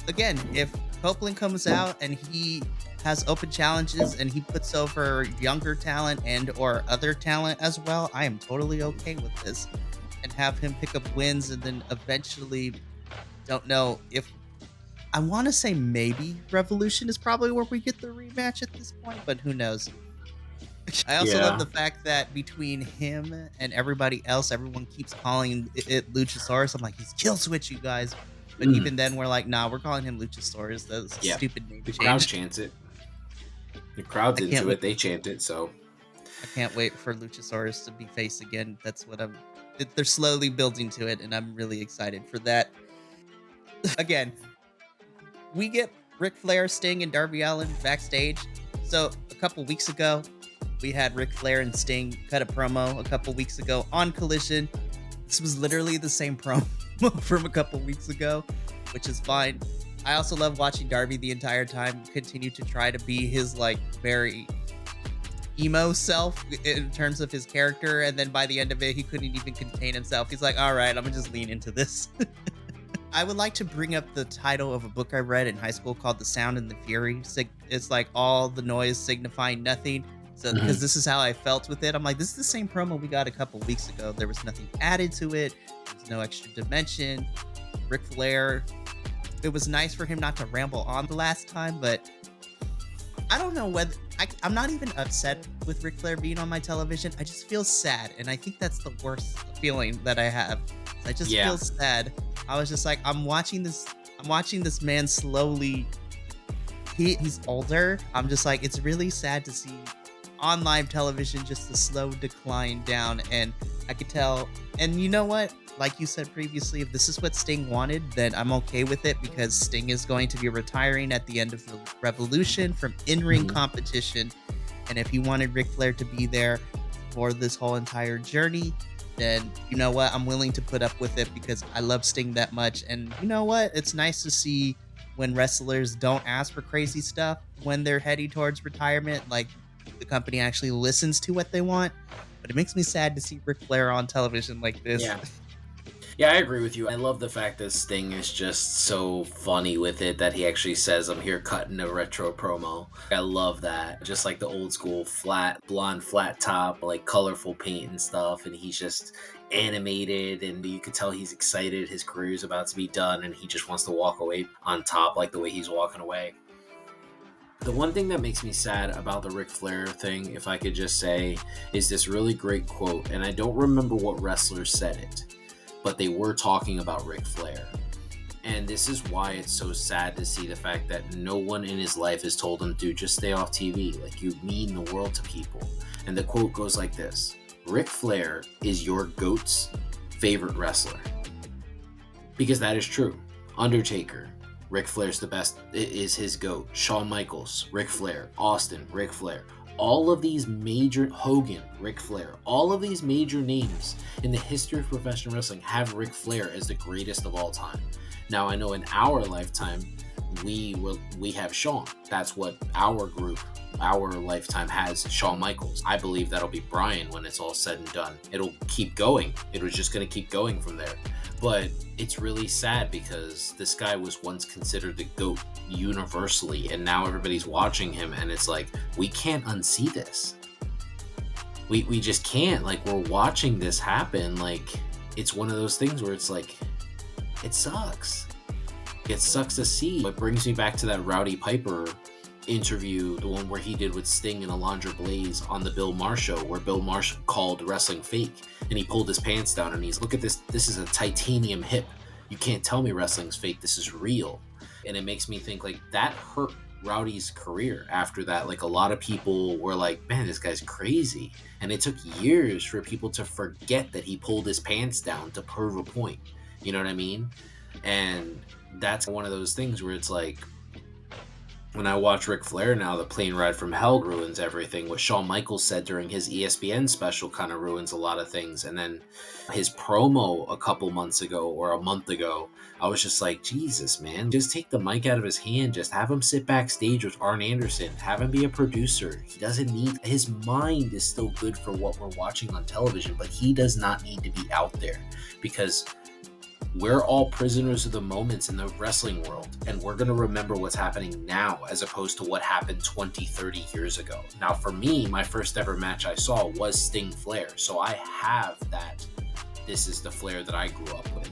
again, if Copeland comes out and he has open challenges and he puts over younger talent and or other talent as well, I am totally okay with this. And have him pick up wins, and then eventually, don't know if, I want to say maybe Revolution is probably where we get the rematch at this point, but who knows. I also love the fact that between him and everybody else, everyone keeps calling it Luchasaurus. I'm like, he's kill switch, you guys. But even then, we're like, nah, we're calling him Luchasaurus. That's a stupid name. The crowd chants it. The crowd's into it. They chant it, so. I can't wait for Luchasaurus to be face again. That's what they're slowly building to it, and I'm really excited for that. Again, we get Ric Flair, Sting, and Darby Allin backstage. So a couple weeks ago, we had Ric Flair and Sting cut a promo a couple weeks ago on Collision. This was literally the same promo from a couple weeks ago, which is fine. I also love watching Darby the entire time continue to try to be his like very emo self in terms of his character, and then by the end of it, he couldn't even contain himself. He's like, all right, I'm gonna just lean into this. I would like to bring up the title of a book I read in high school called The Sound and the Fury. It's like all the noise signifying nothing. So because this is how I felt with it. I'm like, this is the same promo we got a couple weeks ago. There was nothing added to it. There's no extra dimension. Ric Flair, it was nice for him not to ramble on the last time, but I don't know whether... I'm not even upset with Ric Flair being on my television. I just feel sad, and I think that's the worst feeling that I have. I just feel sad. I was just like, I'm watching this man slowly. He's older. I'm just like, it's really sad to see on live television just the slow decline down, and I could tell. And you know what? Like you said previously, if this is what Sting wanted, then I'm okay with it, because Sting is going to be retiring at the end of the Revolution from in-ring competition. And if he wanted Ric Flair to be there for this whole entire journey, then you know what? I'm willing to put up with it because I love Sting that much. And you know what? It's nice to see when wrestlers don't ask for crazy stuff when they're heading towards retirement. Like, the company actually listens to what they want. But it makes me sad to see Ric Flair on television like this. Yeah. Yeah, I agree with you. I love the fact that Sting is just so funny with it that he actually says, I'm here cutting a retro promo. I love that. Just like the old school flat, blonde flat top, like colorful paint and stuff. And he's just animated and you can tell he's excited. His career's about to be done and he just wants to walk away on top like the way he's walking away. The one thing that makes me sad about the Ric Flair thing, if I could just say, is this really great quote. And I don't remember what wrestler said it, but they were talking about Ric Flair. And this is why it's so sad to see the fact that no one in his life has told him, dude, just stay off TV. Like, you mean the world to people. And the quote goes like this: Ric Flair is your GOAT's favorite wrestler. Because that is true. Undertaker, Ric Flair's the best, is his GOAT. Shawn Michaels, Ric Flair. Austin, Ric Flair. All of these major, Hogan, Ric Flair, all of these major names in the history of professional wrestling have Ric Flair as the greatest of all time. Now, I know in our lifetime, we have Shawn. That's what our group, our lifetime has, Shawn Michaels. I believe that'll be Bryan when it's all said and done. It'll keep going. It was just going to keep going from there. But it's really sad because this guy was once considered the GOAT universally, and now everybody's watching him, and it's like, we can't unsee this. We just can't. Like, we're watching this happen. Like, it's one of those things where it's like, it sucks. It sucks to see. It brings me back to that Rowdy Piper interview, the one where he did with Sting and Alundra Blaze on the Bill Maher show, where Bill Maher called wrestling fake, and he pulled his pants down and he's, look at this, this is a titanium hip. You can't tell me wrestling's fake, this is real. And it makes me think, like, that hurt Rowdy's career after that. Like, a lot of people were like, man, this guy's crazy. And it took years for people to forget that he pulled his pants down to prove a point. You know what I mean? And that's one of those things where it's like, when I watch Ric Flair now, the plane ride from hell ruins everything. What Shawn Michaels said during his ESPN special kind of ruins a lot of things. And then his promo a couple months ago or a month ago, I was just like, Jesus, man, just take the mic out of his hand. Just have him sit backstage with Arn Anderson. Have him be a producer. He doesn't need, his mind is still good for what we're watching on television, but he does not need to be out there because we're all prisoners of the moments in the wrestling world, and we're going to remember what's happening now as opposed to what happened 20, 30 years ago. Now, for me, my first ever match I saw was Sting Flair, so I have that. This is the Flair that I grew up with.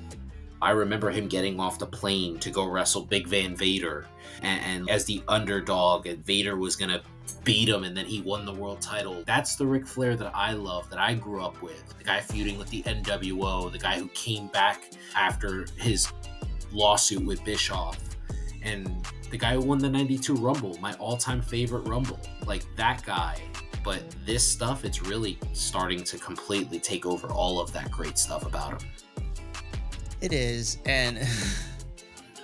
I remember him getting off the plane to go wrestle Big Van Vader, and as the underdog, and Vader was going to beat him, and then he won the world title. That's the Ric Flair that I love, that I grew up with. The guy feuding with the NWO, the guy who came back after his lawsuit with Bischoff, and the guy who won the 92 Rumble, my all-time favorite Rumble. Like, that guy. But this stuff, it's really starting to completely take over all of that great stuff about him. It is, and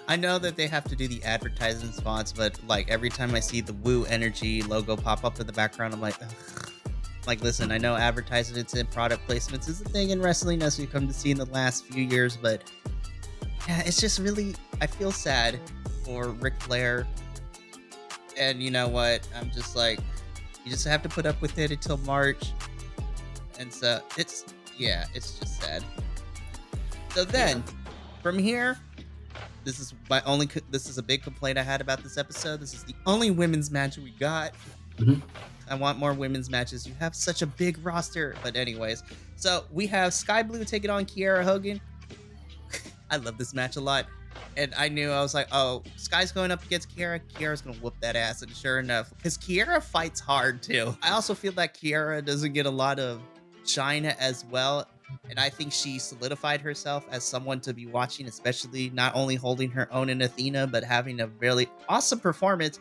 I know that they have to do the advertising spots, but like every time I see the Woo Energy logo pop up in the background, I'm like, ugh. Like, listen, I know advertisements and product placements is a thing in wrestling as we come to see in the last few years, but yeah, it's just really, I feel sad for Ric Flair, and you know what, I'm just like, you just have to put up with it until March, and so it's just sad. So then, from here, this is a big complaint I had about this episode. This is the only women's match we got. Mm-hmm. I want more women's matches. You have such a big roster. But anyways, so we have Sky Blue taking on Kiera Hogan. I love this match a lot. And I was like, oh, Sky's going up against Kiera. Kiera's going to whoop that ass. And sure enough, because Kiera fights hard too. I also feel that Kiera doesn't get a lot of shine as well. And I think she solidified herself as someone to be watching, especially not only holding her own in Athena, but having a really awesome performance.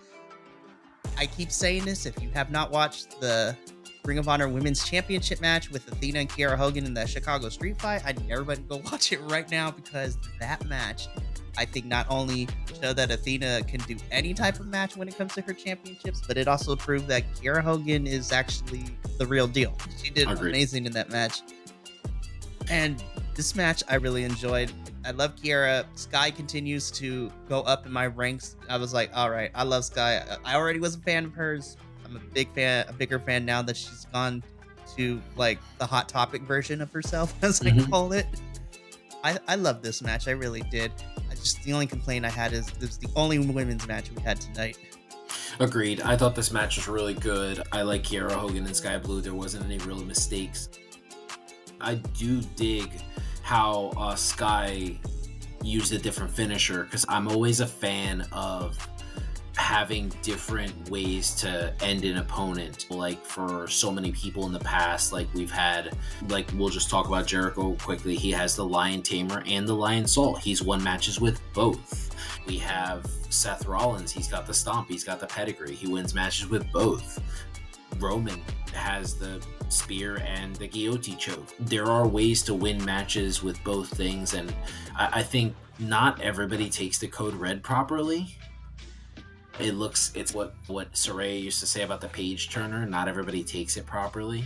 I keep saying this, if you have not watched the Ring of Honor Women's Championship match with Athena and Kiera Hogan in the Chicago Street Fight, I need everybody to go watch it right now, because that match, I think, not only showed that Athena can do any type of match when it comes to her championships, but it also proved that Kiera Hogan is actually the real deal. She did amazing in that match. And this match I really enjoyed. I love Kiera. Sky continues to go up in my ranks. I was like, all right, I love Sky. I already was a fan of hers. I'm a bigger fan now that she's gone to like the Hot Topic version of herself, as I call it. I love this match. I really did. The only complaint I had is it was the only women's match we had tonight. Agreed. I thought this match was really good. I like Kiera Hogan and Sky Blue. There wasn't any real mistakes. I do dig how Sky used a different finisher, because I'm always a fan of having different ways to end an opponent. Like for so many people in the past, like we've had, like we'll just talk about Jericho quickly. He has the Lion Tamer and the Lion Salt. He's won matches with both. We have Seth Rollins. He's got the Stomp. He's got the Pedigree. He wins matches with both. Roman has the Spear and the Guillotine Choke. There are ways to win matches with both things, and I think not everybody takes the code red properly. It's what Saraya used to say about the page turner. Not everybody takes it properly,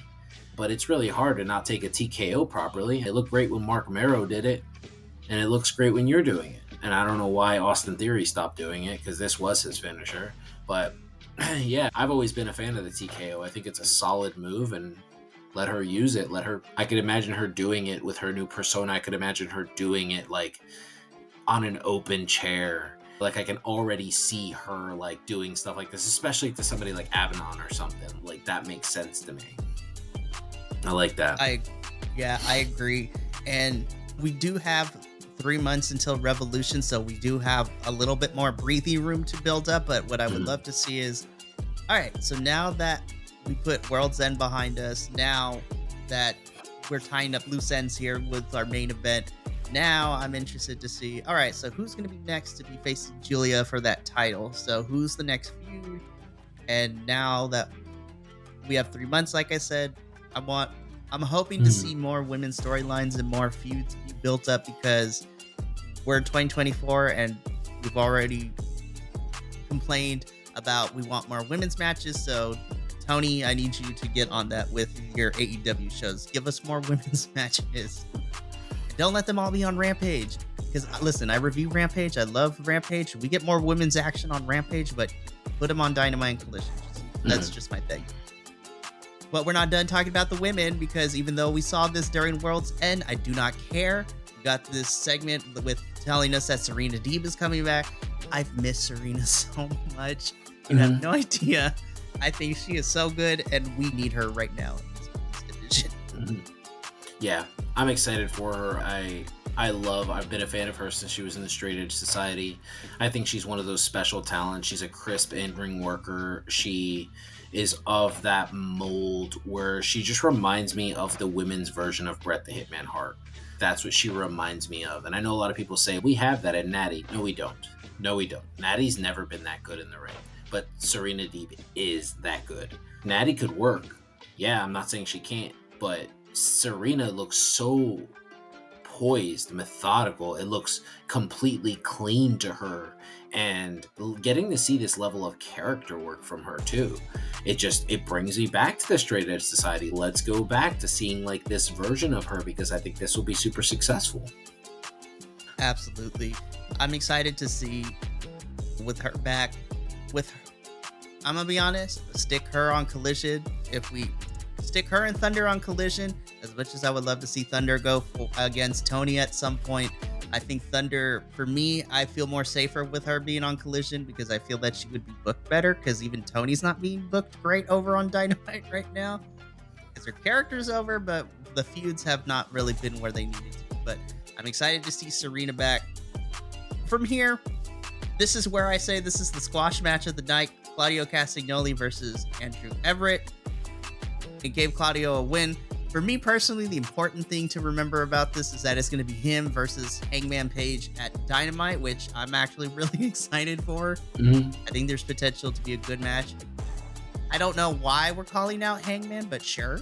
but it's really hard to not take a TKO properly. It looked great when Mark Mero did it, and it looks great when you're doing it. And I don't know why Austin Theory stopped doing it, because this was his finisher. But yeah, I've always been a fan of the TKO. I think it's a solid move, and let her use it. I could imagine her doing it with her new persona. I could imagine her doing it like on an open chair. Like I can already see her like doing stuff like this, especially to somebody like Abaddon or something. Like that makes sense to me. I like that. I agree. And we do have 3 months until Revolution, so we do have a little bit more breathing room to build up. But what I would love to see is, all right, so now that we put World's End behind us, now that we're tying up loose ends here with our main event, now I'm interested to see, all right, so who's going to be next to be facing Julia for that title? So who's the next feud? And now that we have 3 months, like I said, I'm hoping to see more women's storylines and more feuds be built up, because we're in 2024 and we've already complained about we want more women's matches. So Tony, I need you to get on that with your AEW shows. Give us more women's matches. Don't let them all be on Rampage. Because listen, I review Rampage. I love Rampage. We get more women's action on Rampage, but put them on Dynamite and Collision. That's just my thing. But we're not done talking about the women, because even though we saw this during World's End, I do not care. We got this segment with telling us that Serena Deeb is coming back. I've missed Serena so much. You have no idea. I think she is so good, and we need her right now in this division. Yeah, I'm excited for her. I've been a fan of her since she was in the Straight Edge Society. I think she's one of those special talents. She's a crisp in-ring worker. She is of that mold where she just reminds me of the women's version of Bret the Hitman Hart. That's what she reminds me of. And I know a lot of people say, we have that at Natty. No, we don't. Natty's never been that good in the ring. But Serena Deeb is that good. Natty could work. Yeah, I'm not saying she can't. But Serena looks so poised, methodical. It looks completely clean to her. And getting to see this level of character work from her too, it brings me back to the Straight Edge Society. Let's go back to seeing like this version of her, because I think this will be super successful. Absolutely. I'm excited to see with her back. I'm gonna be honest, stick her on Collision. If we stick her and Thunder on Collision, as much as I would love to see Thunder go against Tony at some point, I think Thunder, for me, I feel more safer with her being on Collision, because I feel that she would be booked better, because even Tony's not being booked great over on Dynamite right now. Because her character's over, but the feuds have not really been where they needed to. But I'm excited to see Serena back. From here, this is where I say this is the squash match of the night. Claudio Castagnoli versus Andrew Everett. It gave Claudio a win. For me personally, the important thing to remember about this is that it's going to be him versus Hangman Page at Dynamite, which I'm actually really excited for. I think there's potential to be a good match. I don't know why we're calling out Hangman, but sure.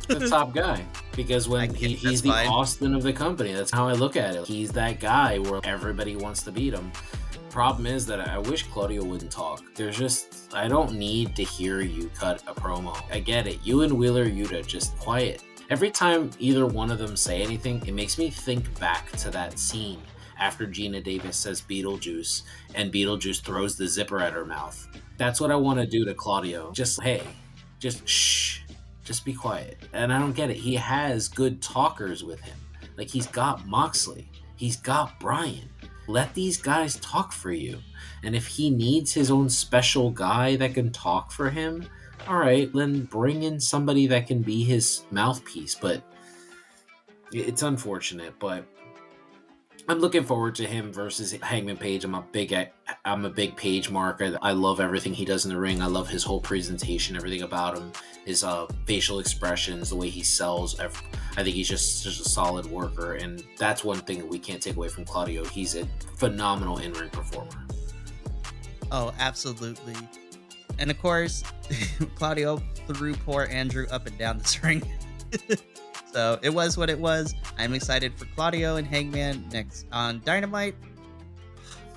The top guy. Because when he's the Austin of the company, that's how I look at it. He's that guy where everybody wants to beat him. Problem is that I wish Claudio wouldn't talk. I don't need to hear you cut a promo. I get it. You and Wheeler Yuta, just quiet. Every time either one of them say anything, it makes me think back to that scene after Gina Davis says Beetlejuice and Beetlejuice throws the zipper at her mouth. That's what I want to do to Claudio. Just, hey, just shh, just be quiet. And I don't get it. He has good talkers with him. Like, he's got Moxley, he's got Bryan. Let these guys talk for you. And if he needs his own special guy that can talk for him, all right, then bring in somebody that can be his mouthpiece. But it's unfortunate, but I'm looking forward to him versus Hangman Page. I'm a big Page mark. I love everything he does in the ring. I love his whole presentation, everything about him, his facial expressions, the way he sells. I think he's just a solid worker, and that's one thing that we can't take away from Claudio. He's a phenomenal in-ring performer. Oh, absolutely. And of course, Claudio threw poor Andrew up and down this ring. So it was what it was. I'm excited for Claudio and Hangman next on Dynamite.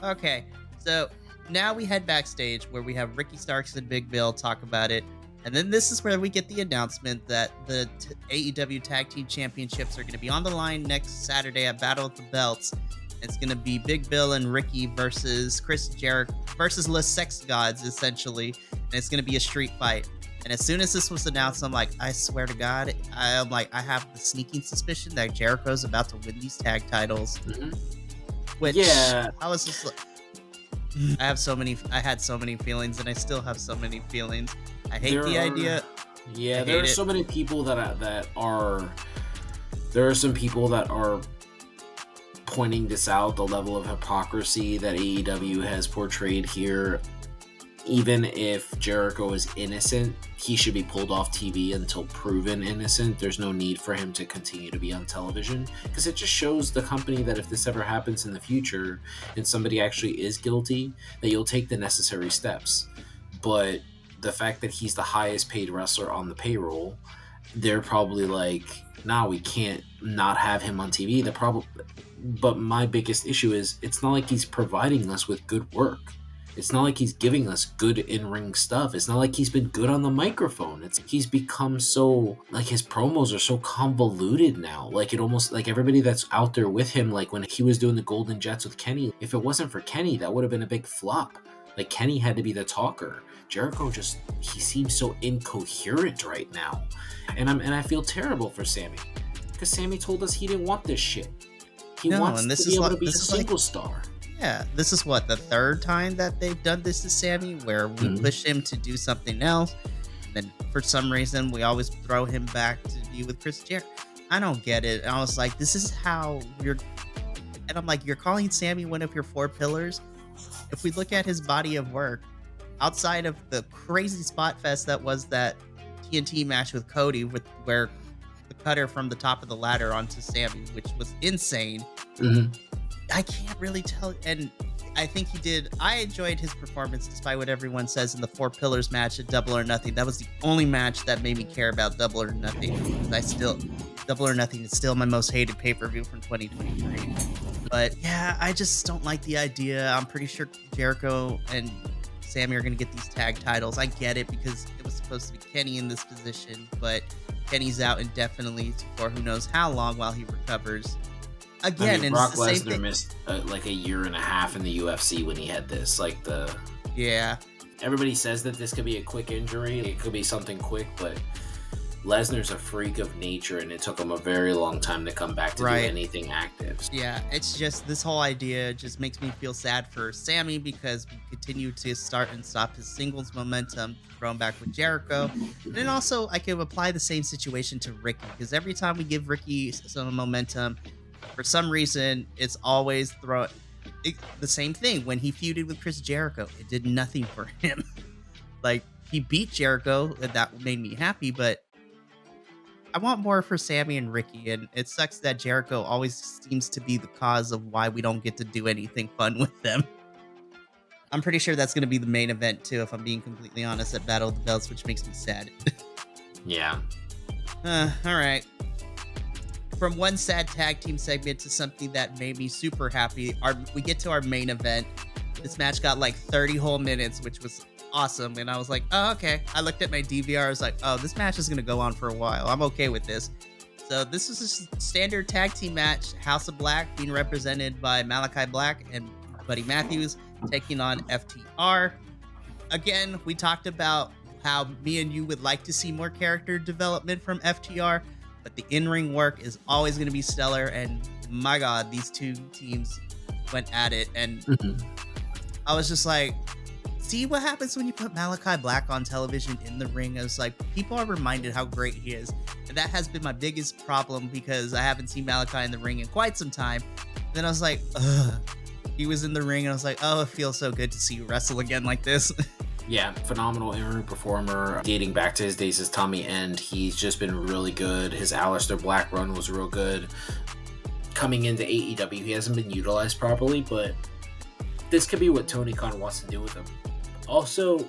Okay, so now we head backstage where we have Ricky Starks and Big Bill talk about it. And then this is where we get the announcement that the AEW Tag Team Championships are going to be on the line next Saturday at Battle of the Belts. It's going to be Big Bill and Ricky versus Chris Jericho versus Les Sex Gods, essentially. And it's going to be a street fight. And as soon as this was announced, I'm like, I swear to God, I have the sneaking suspicion that Jericho's about to win these tag titles. Mm-hmm. Which, yeah, I was just like, I had so many feelings, and I still have so many feelings. I hate the idea. Yeah, there are so many people that are. There are some people that are pointing this out, the level of hypocrisy that AEW has portrayed here. Even if Jericho is innocent, he should be pulled off TV until proven innocent. There's no need for him to continue to be on television, because it just shows the company that if this ever happens in the future and somebody actually is guilty, that you'll take the necessary steps. But the fact that he's the highest paid wrestler on the payroll, they're probably like, nah, we can't not have him on TV. But my biggest issue is, it's not like he's providing us with good work. It's not like he's giving us good in-ring stuff. It's not like he's been good on the microphone. He's become so, like, his promos are so convoluted now. Like, it almost, like, everybody that's out there with him, like when he was doing the Golden Jets with Kenny, if it wasn't for Kenny, that would have been a big flop. Like, Kenny had to be the talker. Jericho he seems so incoherent right now. And I feel terrible for Sammy, because Sammy told us he didn't want this shit. He wants to be able to be a single star. Yeah, this is what, the third time that they've done this to Sammy, where we push him to do something else, and then for some reason we always throw him back to be with Chris Jericho. I don't get it. And I was like, this is how you're, and I'm like, you're calling Sammy one of your four pillars? If we look at his body of work, outside of the crazy spot fest that was that TNT match with Cody, where the cutter from the top of the ladder onto Sammy, which was insane. Mm-hmm. I can't really tell, and I think I enjoyed his performance despite what everyone says in the Four Pillars match at Double or Nothing. That was the only match that made me care about Double or Nothing. Double or Nothing is still my most hated pay-per-view from 2023. But yeah, I just don't like the idea. I'm pretty sure Jericho and Sammy are going to get these tag titles. I get it, because it was supposed to be Kenny in this position, but Kenny's out indefinitely for who knows how long while he recovers. Again, and Brock Lesnar missed like a year and a half in the UFC when he had this. Everybody says that this could be a quick injury. It could be something quick, but Lesnar's a freak of nature, and it took him a very long time to come back to do anything active. Yeah, it's just, this whole idea just makes me feel sad for Sammy, because we continue to start and stop his singles momentum thrown back with Jericho. And then also, I could apply the same situation to Ricky, because every time we give Ricky some momentum, for some reason, it's always the same thing. When he feuded with Chris Jericho, it did nothing for him. Like, he beat Jericho, and that made me happy, but I want more for Sammy and Ricky, and it sucks that Jericho always seems to be the cause of why we don't get to do anything fun with them. I'm pretty sure that's going to be the main event, too, if I'm being completely honest, at Battle of the Belts, which makes me sad. Yeah. All right. From one sad tag team segment to something that made me super happy, we get to our main event. This match got like 30 whole minutes, which was awesome. And I was like, oh, okay. I looked at my DVR. I was like, oh, this match is going to go on for a while. I'm okay with this. So this is a standard tag team match. House of Black being represented by Malachi Black and Buddy Matthews taking on FTR. Again, we talked about how me and you would like to see more character development from FTR, but the in-ring work is always going to be stellar. And my God, these two teams went at it. And I was just like, see what happens when you put Malachi Black on television in the ring. I was like, people are reminded how great he is. And that has been my biggest problem because I haven't seen Malachi in the ring in quite some time. Then I was like, ugh. He was in the ring and I was like, oh, it feels so good to see you wrestle again like this. Yeah, phenomenal in-ring performer. Dating back to his days as Tommy End, he's just been really good. His Aleister Black run was real good. Coming into AEW, he hasn't been utilized properly, but this could be what Tony Khan wants to do with him. Also,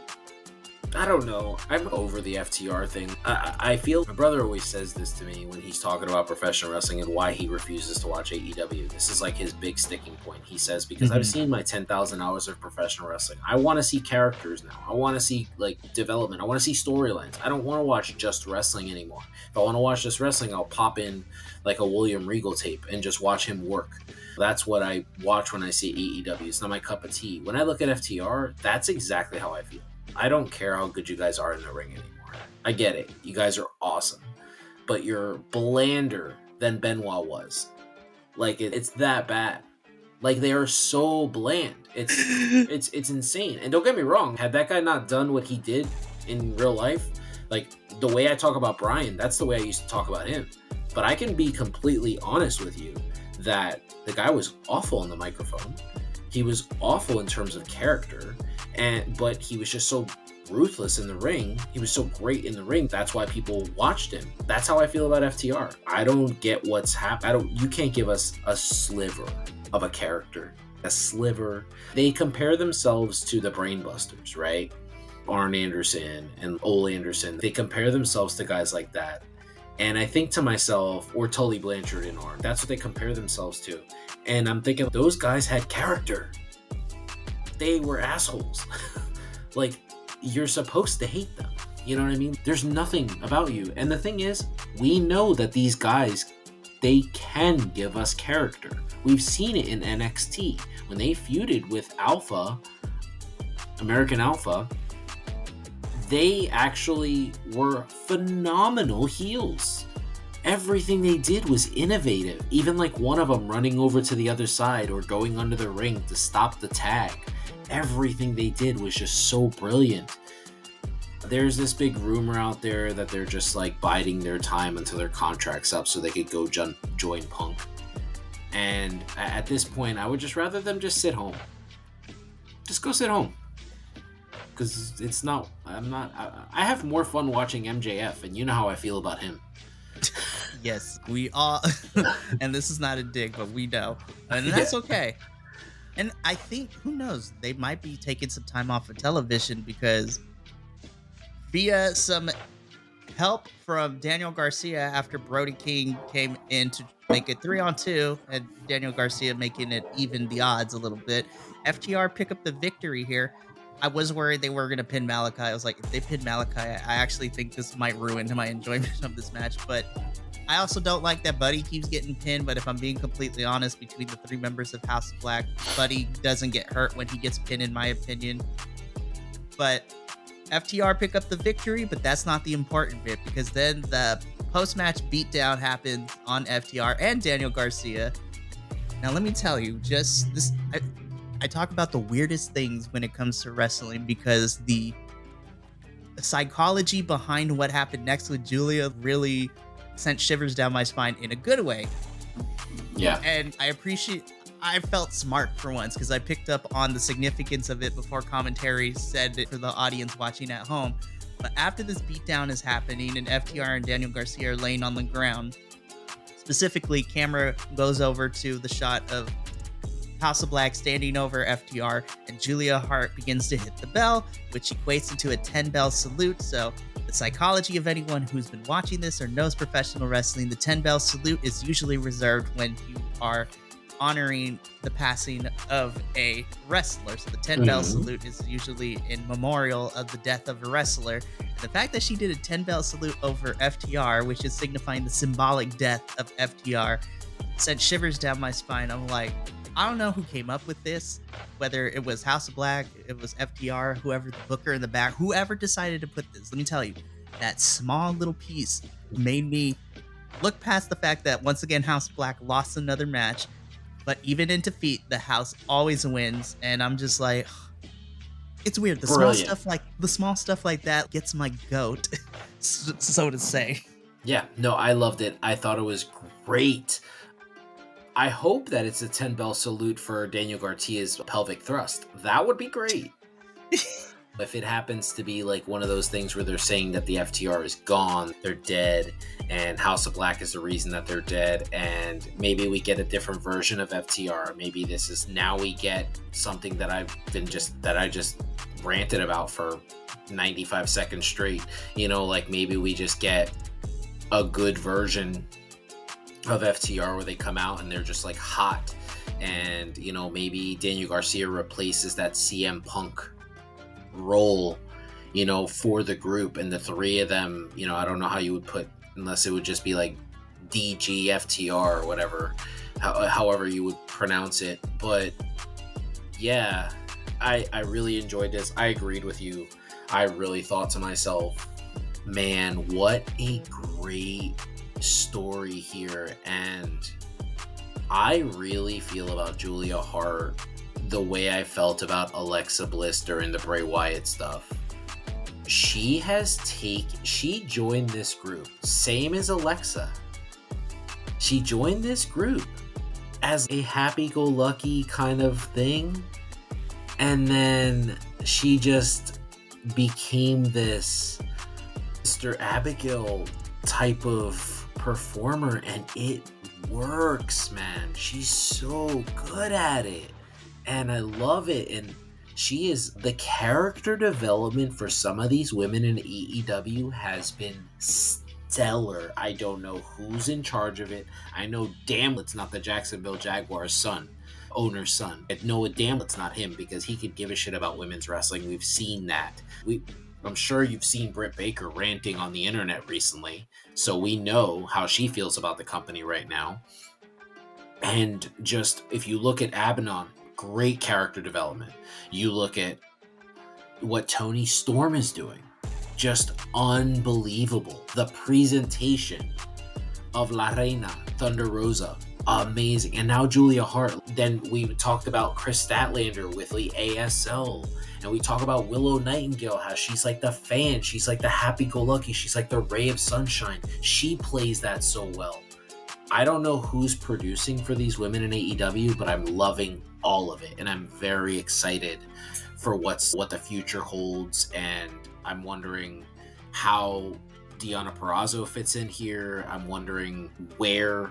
I don't know. I'm over the FTR thing. I feel my brother always says this to me when he's talking about professional wrestling and why he refuses to watch AEW. This is like his big sticking point. He says, because I've seen my 10,000 hours of professional wrestling. I want to see characters now. I want to see like development. I want to see storylines. I don't want to watch just wrestling anymore. If I want to watch just wrestling, I'll pop in like a William Regal tape and just watch him work. That's what I watch when I see AEW. It's not my cup of tea. When I look at FTR, that's exactly how I feel. I don't care how good you guys are in the ring anymore. I get it. You guys are awesome. But you're blander than Benoit was. Like, it's that bad. Like, they are so bland. It's insane. And don't get me wrong. Had that guy not done what he did in real life, like, the way I talk about Brian, that's the way I used to talk about him. But I can be completely honest with you that the guy was awful on the microphone. He was awful in terms of character. But he was just so ruthless in the ring. He was so great in the ring. That's why people watched him. That's how I feel about FTR. I don't get what's happening. You can't give us a sliver of a character. A sliver. They compare themselves to the Brainbusters, right? Arn Anderson and Ole Anderson. They compare themselves to guys like that. And I think to myself, or Tully Blanchard and Arn, that's what they compare themselves to. And I'm thinking, those guys had character. They were assholes. Like, you're supposed to hate them. You know what I mean? There's nothing about you. And the thing is, we know that these guys, they can give us character. We've seen it in NXT. When they feuded with Alpha, American Alpha, they actually were phenomenal heels. Everything they did was innovative. Even like one of them running over to the other side or going under the ring to stop the tag. Everything they did was just so brilliant. There's this big rumor out there that they're just like biding their time until their contract's up so they could go join Punk. And at this point, I would just rather them just sit home. Just go sit home. Because it's not, I have more fun watching MJF, and you know how I feel about him. Yes, we all, and this is not a dig, but we know. And that's okay. And I think, who knows, they might be taking some time off of television because via some help from Daniel Garcia after Brody King came in to make it 3-on-2 and Daniel Garcia making it even the odds a little bit, FTR pick up the victory here. I was worried they were going to pin Malachi. I was like, if they pin Malachi, I actually think this might ruin my enjoyment of this match. But I also don't like that Buddy keeps getting pinned. But if I'm being completely honest, between the three members of House of Black, Buddy doesn't get hurt when he gets pinned, in my opinion. But FTR pick up the victory, but that's not the important bit, because then the post-match beatdown happens on FTR and Daniel Garcia. Now, let me tell you, just this... I talk about the weirdest things when it comes to wrestling, because the psychology behind what happened next with Julia really sent shivers down my spine in a good way. Yeah. And I felt smart for once, because I picked up on the significance of it before commentary said it for the audience watching at home. But after this beatdown is happening and FTR and Daniel Garcia are laying on the ground, specifically, camera goes over to the shot of House of Black standing over FTR, and Julia Hart begins to hit the bell, which equates into a 10-bell salute. So the psychology of anyone who's been watching this or knows professional wrestling, the 10-bell salute is usually reserved when you are honoring the passing of a wrestler. So the 10 bell salute is usually in memorial of the death of a wrestler. And the fact that she did a 10 bell salute over FTR, which is signifying the symbolic death of FTR, sent shivers down my spine. I'm like, I don't know who came up with this, whether it was House of Black, it was FTR, whoever the booker in the back, whoever decided to put this. Let me tell you, that small little piece made me look past the fact that once again House of Black lost another match, but even in defeat, the house always wins, and I'm just like, it's weird. The small stuff like that gets my goat, so to say. Yeah, no, I loved it. I thought it was great. I hope that it's a 10 bell salute for Daniel Garcia's pelvic thrust. That would be great. If it happens to be like one of those things where they're saying that the FTR is gone, they're dead, and House of Black is the reason that they're dead, and maybe we get a different version of FTR. Maybe this is now we get something that I just ranted about for 95 seconds straight. You know, like maybe we just get a good version of FTR where they come out and they're just like hot, and you know, maybe Daniel Garcia replaces that CM Punk role, you know, for the group, and the three of them, you know, I don't know how you would put, unless it would just be like DGFTR or whatever, however you would pronounce it. But yeah, I really enjoyed this. I agreed with you. I really thought to myself, man, what a great story here. And I really feel about Julia Hart the way I felt about Alexa Bliss during the Bray Wyatt stuff. She joined this group, same as Alexa. She joined this group as a happy-go-lucky kind of thing, and then she just became this Sister Abigail type of performer, and it works, man. She's so good at it, and I love it. And she is, the character development for some of these women in AEW has been stellar. I don't know who's in charge of it. I know damn it's not the Jacksonville Jaguars owner's son. I know damn it's not him, because he could give a shit about women's wrestling. We've seen that. I'm sure you've seen Britt Baker ranting on the internet recently, so we know how she feels about the company right now. And just, if you look at Abaddon, great character development. You look at what Toni Storm is doing, just unbelievable. The presentation of La Reina, Thunder Rosa, amazing. And now Julia Hart. Then we talked about Chris Statlander with the ASL. And we talk about Willow Nightingale, how she's like the fan. She's like the happy-go-lucky. She's like the ray of sunshine. She plays that so well. I don't know who's producing for these women in AEW, but I'm loving all of it. And I'm very excited for what the future holds. And I'm wondering how Deonna Purrazzo fits in here. I'm wondering where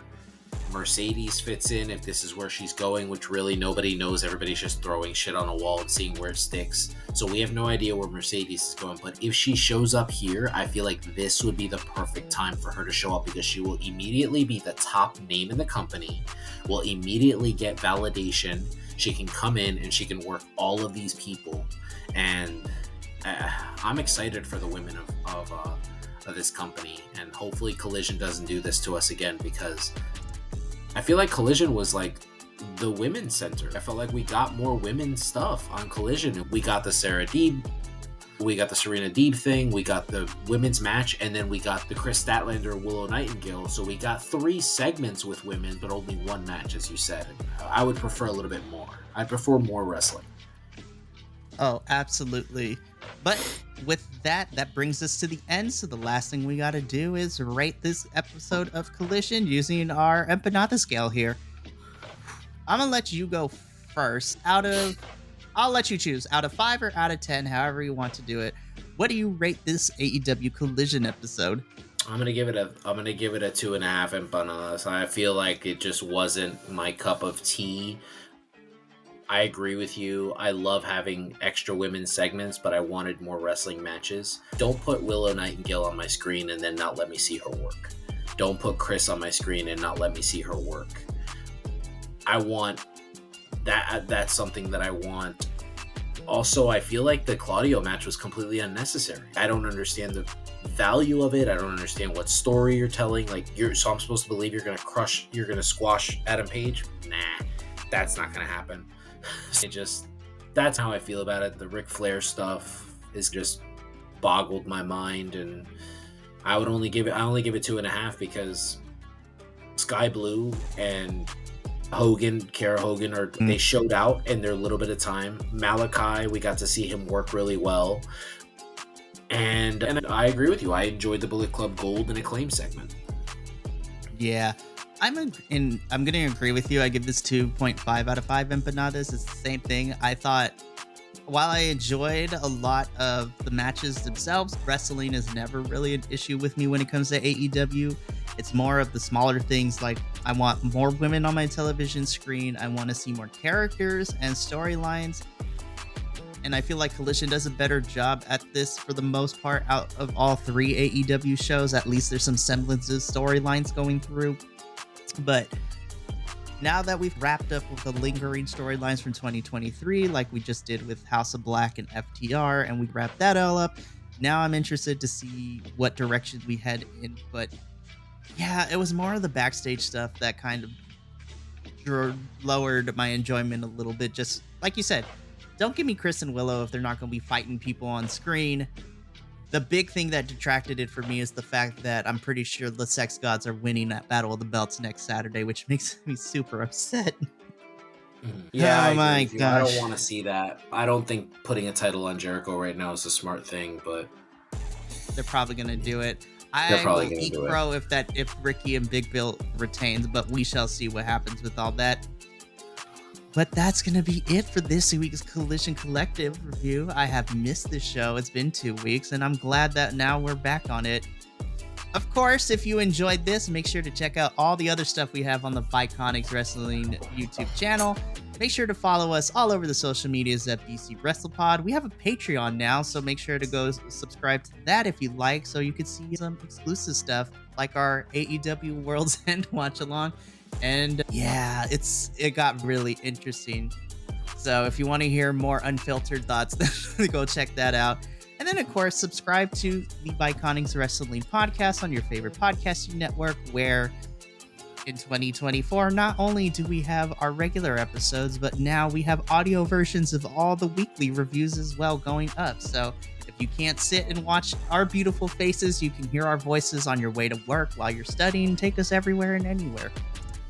Mercedes fits in, if this is where she's going, which really nobody knows. Everybody's just throwing shit on a wall and seeing where it sticks. So we have no idea where Mercedes is going. But if she shows up here, I feel like this would be the perfect time for her to show up, because she will immediately be the top name in the company, will immediately get validation. She can come in and she can work all of these people. And I'm excited for the women of this company. And hopefully Collision doesn't do this to us again, because I feel like Collision was like the women's center. I felt like we got more women's stuff on Collision. We got the Sarah Deeb, we got the Serena Deeb thing, we got the women's match, and then we got the Chris Statlander, Willow Nightingale. So we got 3 segments with women, but only 1 match, as you said. I would prefer a little bit more. I prefer more wrestling. Oh, absolutely. But with that brings us to the end. So the last thing we got to do is rate this episode of Collision using our empanada scale here. I'm going to let you go first. I'll let you choose out of 5 or out of 10, however you want to do it. What do you rate this AEW Collision episode? I'm gonna give it a 2.5 empanadas. I feel like it just wasn't my cup of tea. I agree with you. I love having extra women's segments, but I wanted more wrestling matches. Don't put Willow Nightingale on my screen and then not let me see her work. Don't put Chris on my screen and not let me see her work. I want that. That's something that I want. Also, I feel like the Claudio match was completely unnecessary. I don't understand the value of it. I don't understand what story you're telling. Like, so I'm supposed to believe you're gonna squash Adam Page? Nah, that's not gonna happen. That's how I feel about it. The Ric Flair stuff is just boggled my mind, and I only give it 2.5 because Sky Blue and Kara Hogan they showed out in their little bit of time. Malachi, we got to see him work really well, and I agree with you. I enjoyed the Bullet Club Gold and Acclaim segment. Yeah, I'm going to agree with you. I give this 2.5 out of 5 empanadas. It's the same thing. I thought, while I enjoyed a lot of the matches themselves, wrestling is never really an issue with me when it comes to AEW. It's more of the smaller things, like I want more women on my television screen. I want to see more characters and storylines. And I feel like Collision does a better job at this for the most part out of all 3 AEW shows. At least there's some semblances, storylines going through. But now that we've wrapped up with the lingering storylines from 2023, like we just did with House of Black and FTR, and we wrapped that all up, now I'm interested to see what direction we head in. But yeah, it was more of the backstage stuff that kind of lowered my enjoyment a little bit. Just like you said, don't give me Chris and Willow if they're not going to be fighting people on screen. The big thing that detracted it for me is the fact that I'm pretty sure the Sex Gods are winning that Battle of the Belts next Saturday, which makes me super upset. Yeah, oh my gosh. I don't want to see that. I don't think putting a title on Jericho right now is a smart thing, but they're probably going to do it. They're probably will going to eat do it. crow if Ricky and Big Bill retains, but we shall see what happens with all that. But that's going to be it for this week's Collision Collective review. I have missed this show. It's been 2 weeks, and I'm glad that now we're back on it. Of course, if you enjoyed this, make sure to check out all the other stuff we have on the Bi-Conics Wrestling YouTube channel. Make sure to follow us all over the social medias at BC WrestlePod. We have a Patreon now, so make sure to go subscribe to that if you like, so you can see some exclusive stuff like our AEW World's End watch along. And yeah, it got really interesting. So if you want to hear more unfiltered thoughts, then go check that out. And then, of course, subscribe to the Bi-Conics Wrestling Podcast on your favorite podcasting network, where in 2024, not only do we have our regular episodes, but now we have audio versions of all the weekly reviews as well going up. So if you can't sit and watch our beautiful faces, you can hear our voices on your way to work while you're studying. Take us everywhere and anywhere.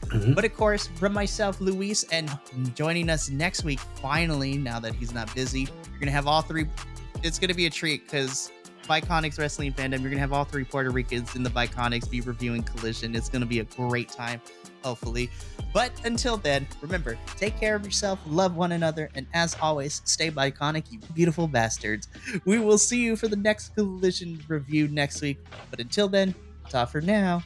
Mm-hmm. But of course, from myself, Luis, and joining us next week, finally, now that he's not busy, you're going to have all 3. It's going to be a treat because Bi-Conics Wrestling Fandom, you're going to have all 3 Puerto Ricans in the Bi-Conics be reviewing Collision. It's going to be a great time, hopefully. But until then, remember, take care of yourself, love one another, and as always, stay Bi-Conic, you beautiful bastards. We will see you for the next Collision review next week. But until then, ta for now.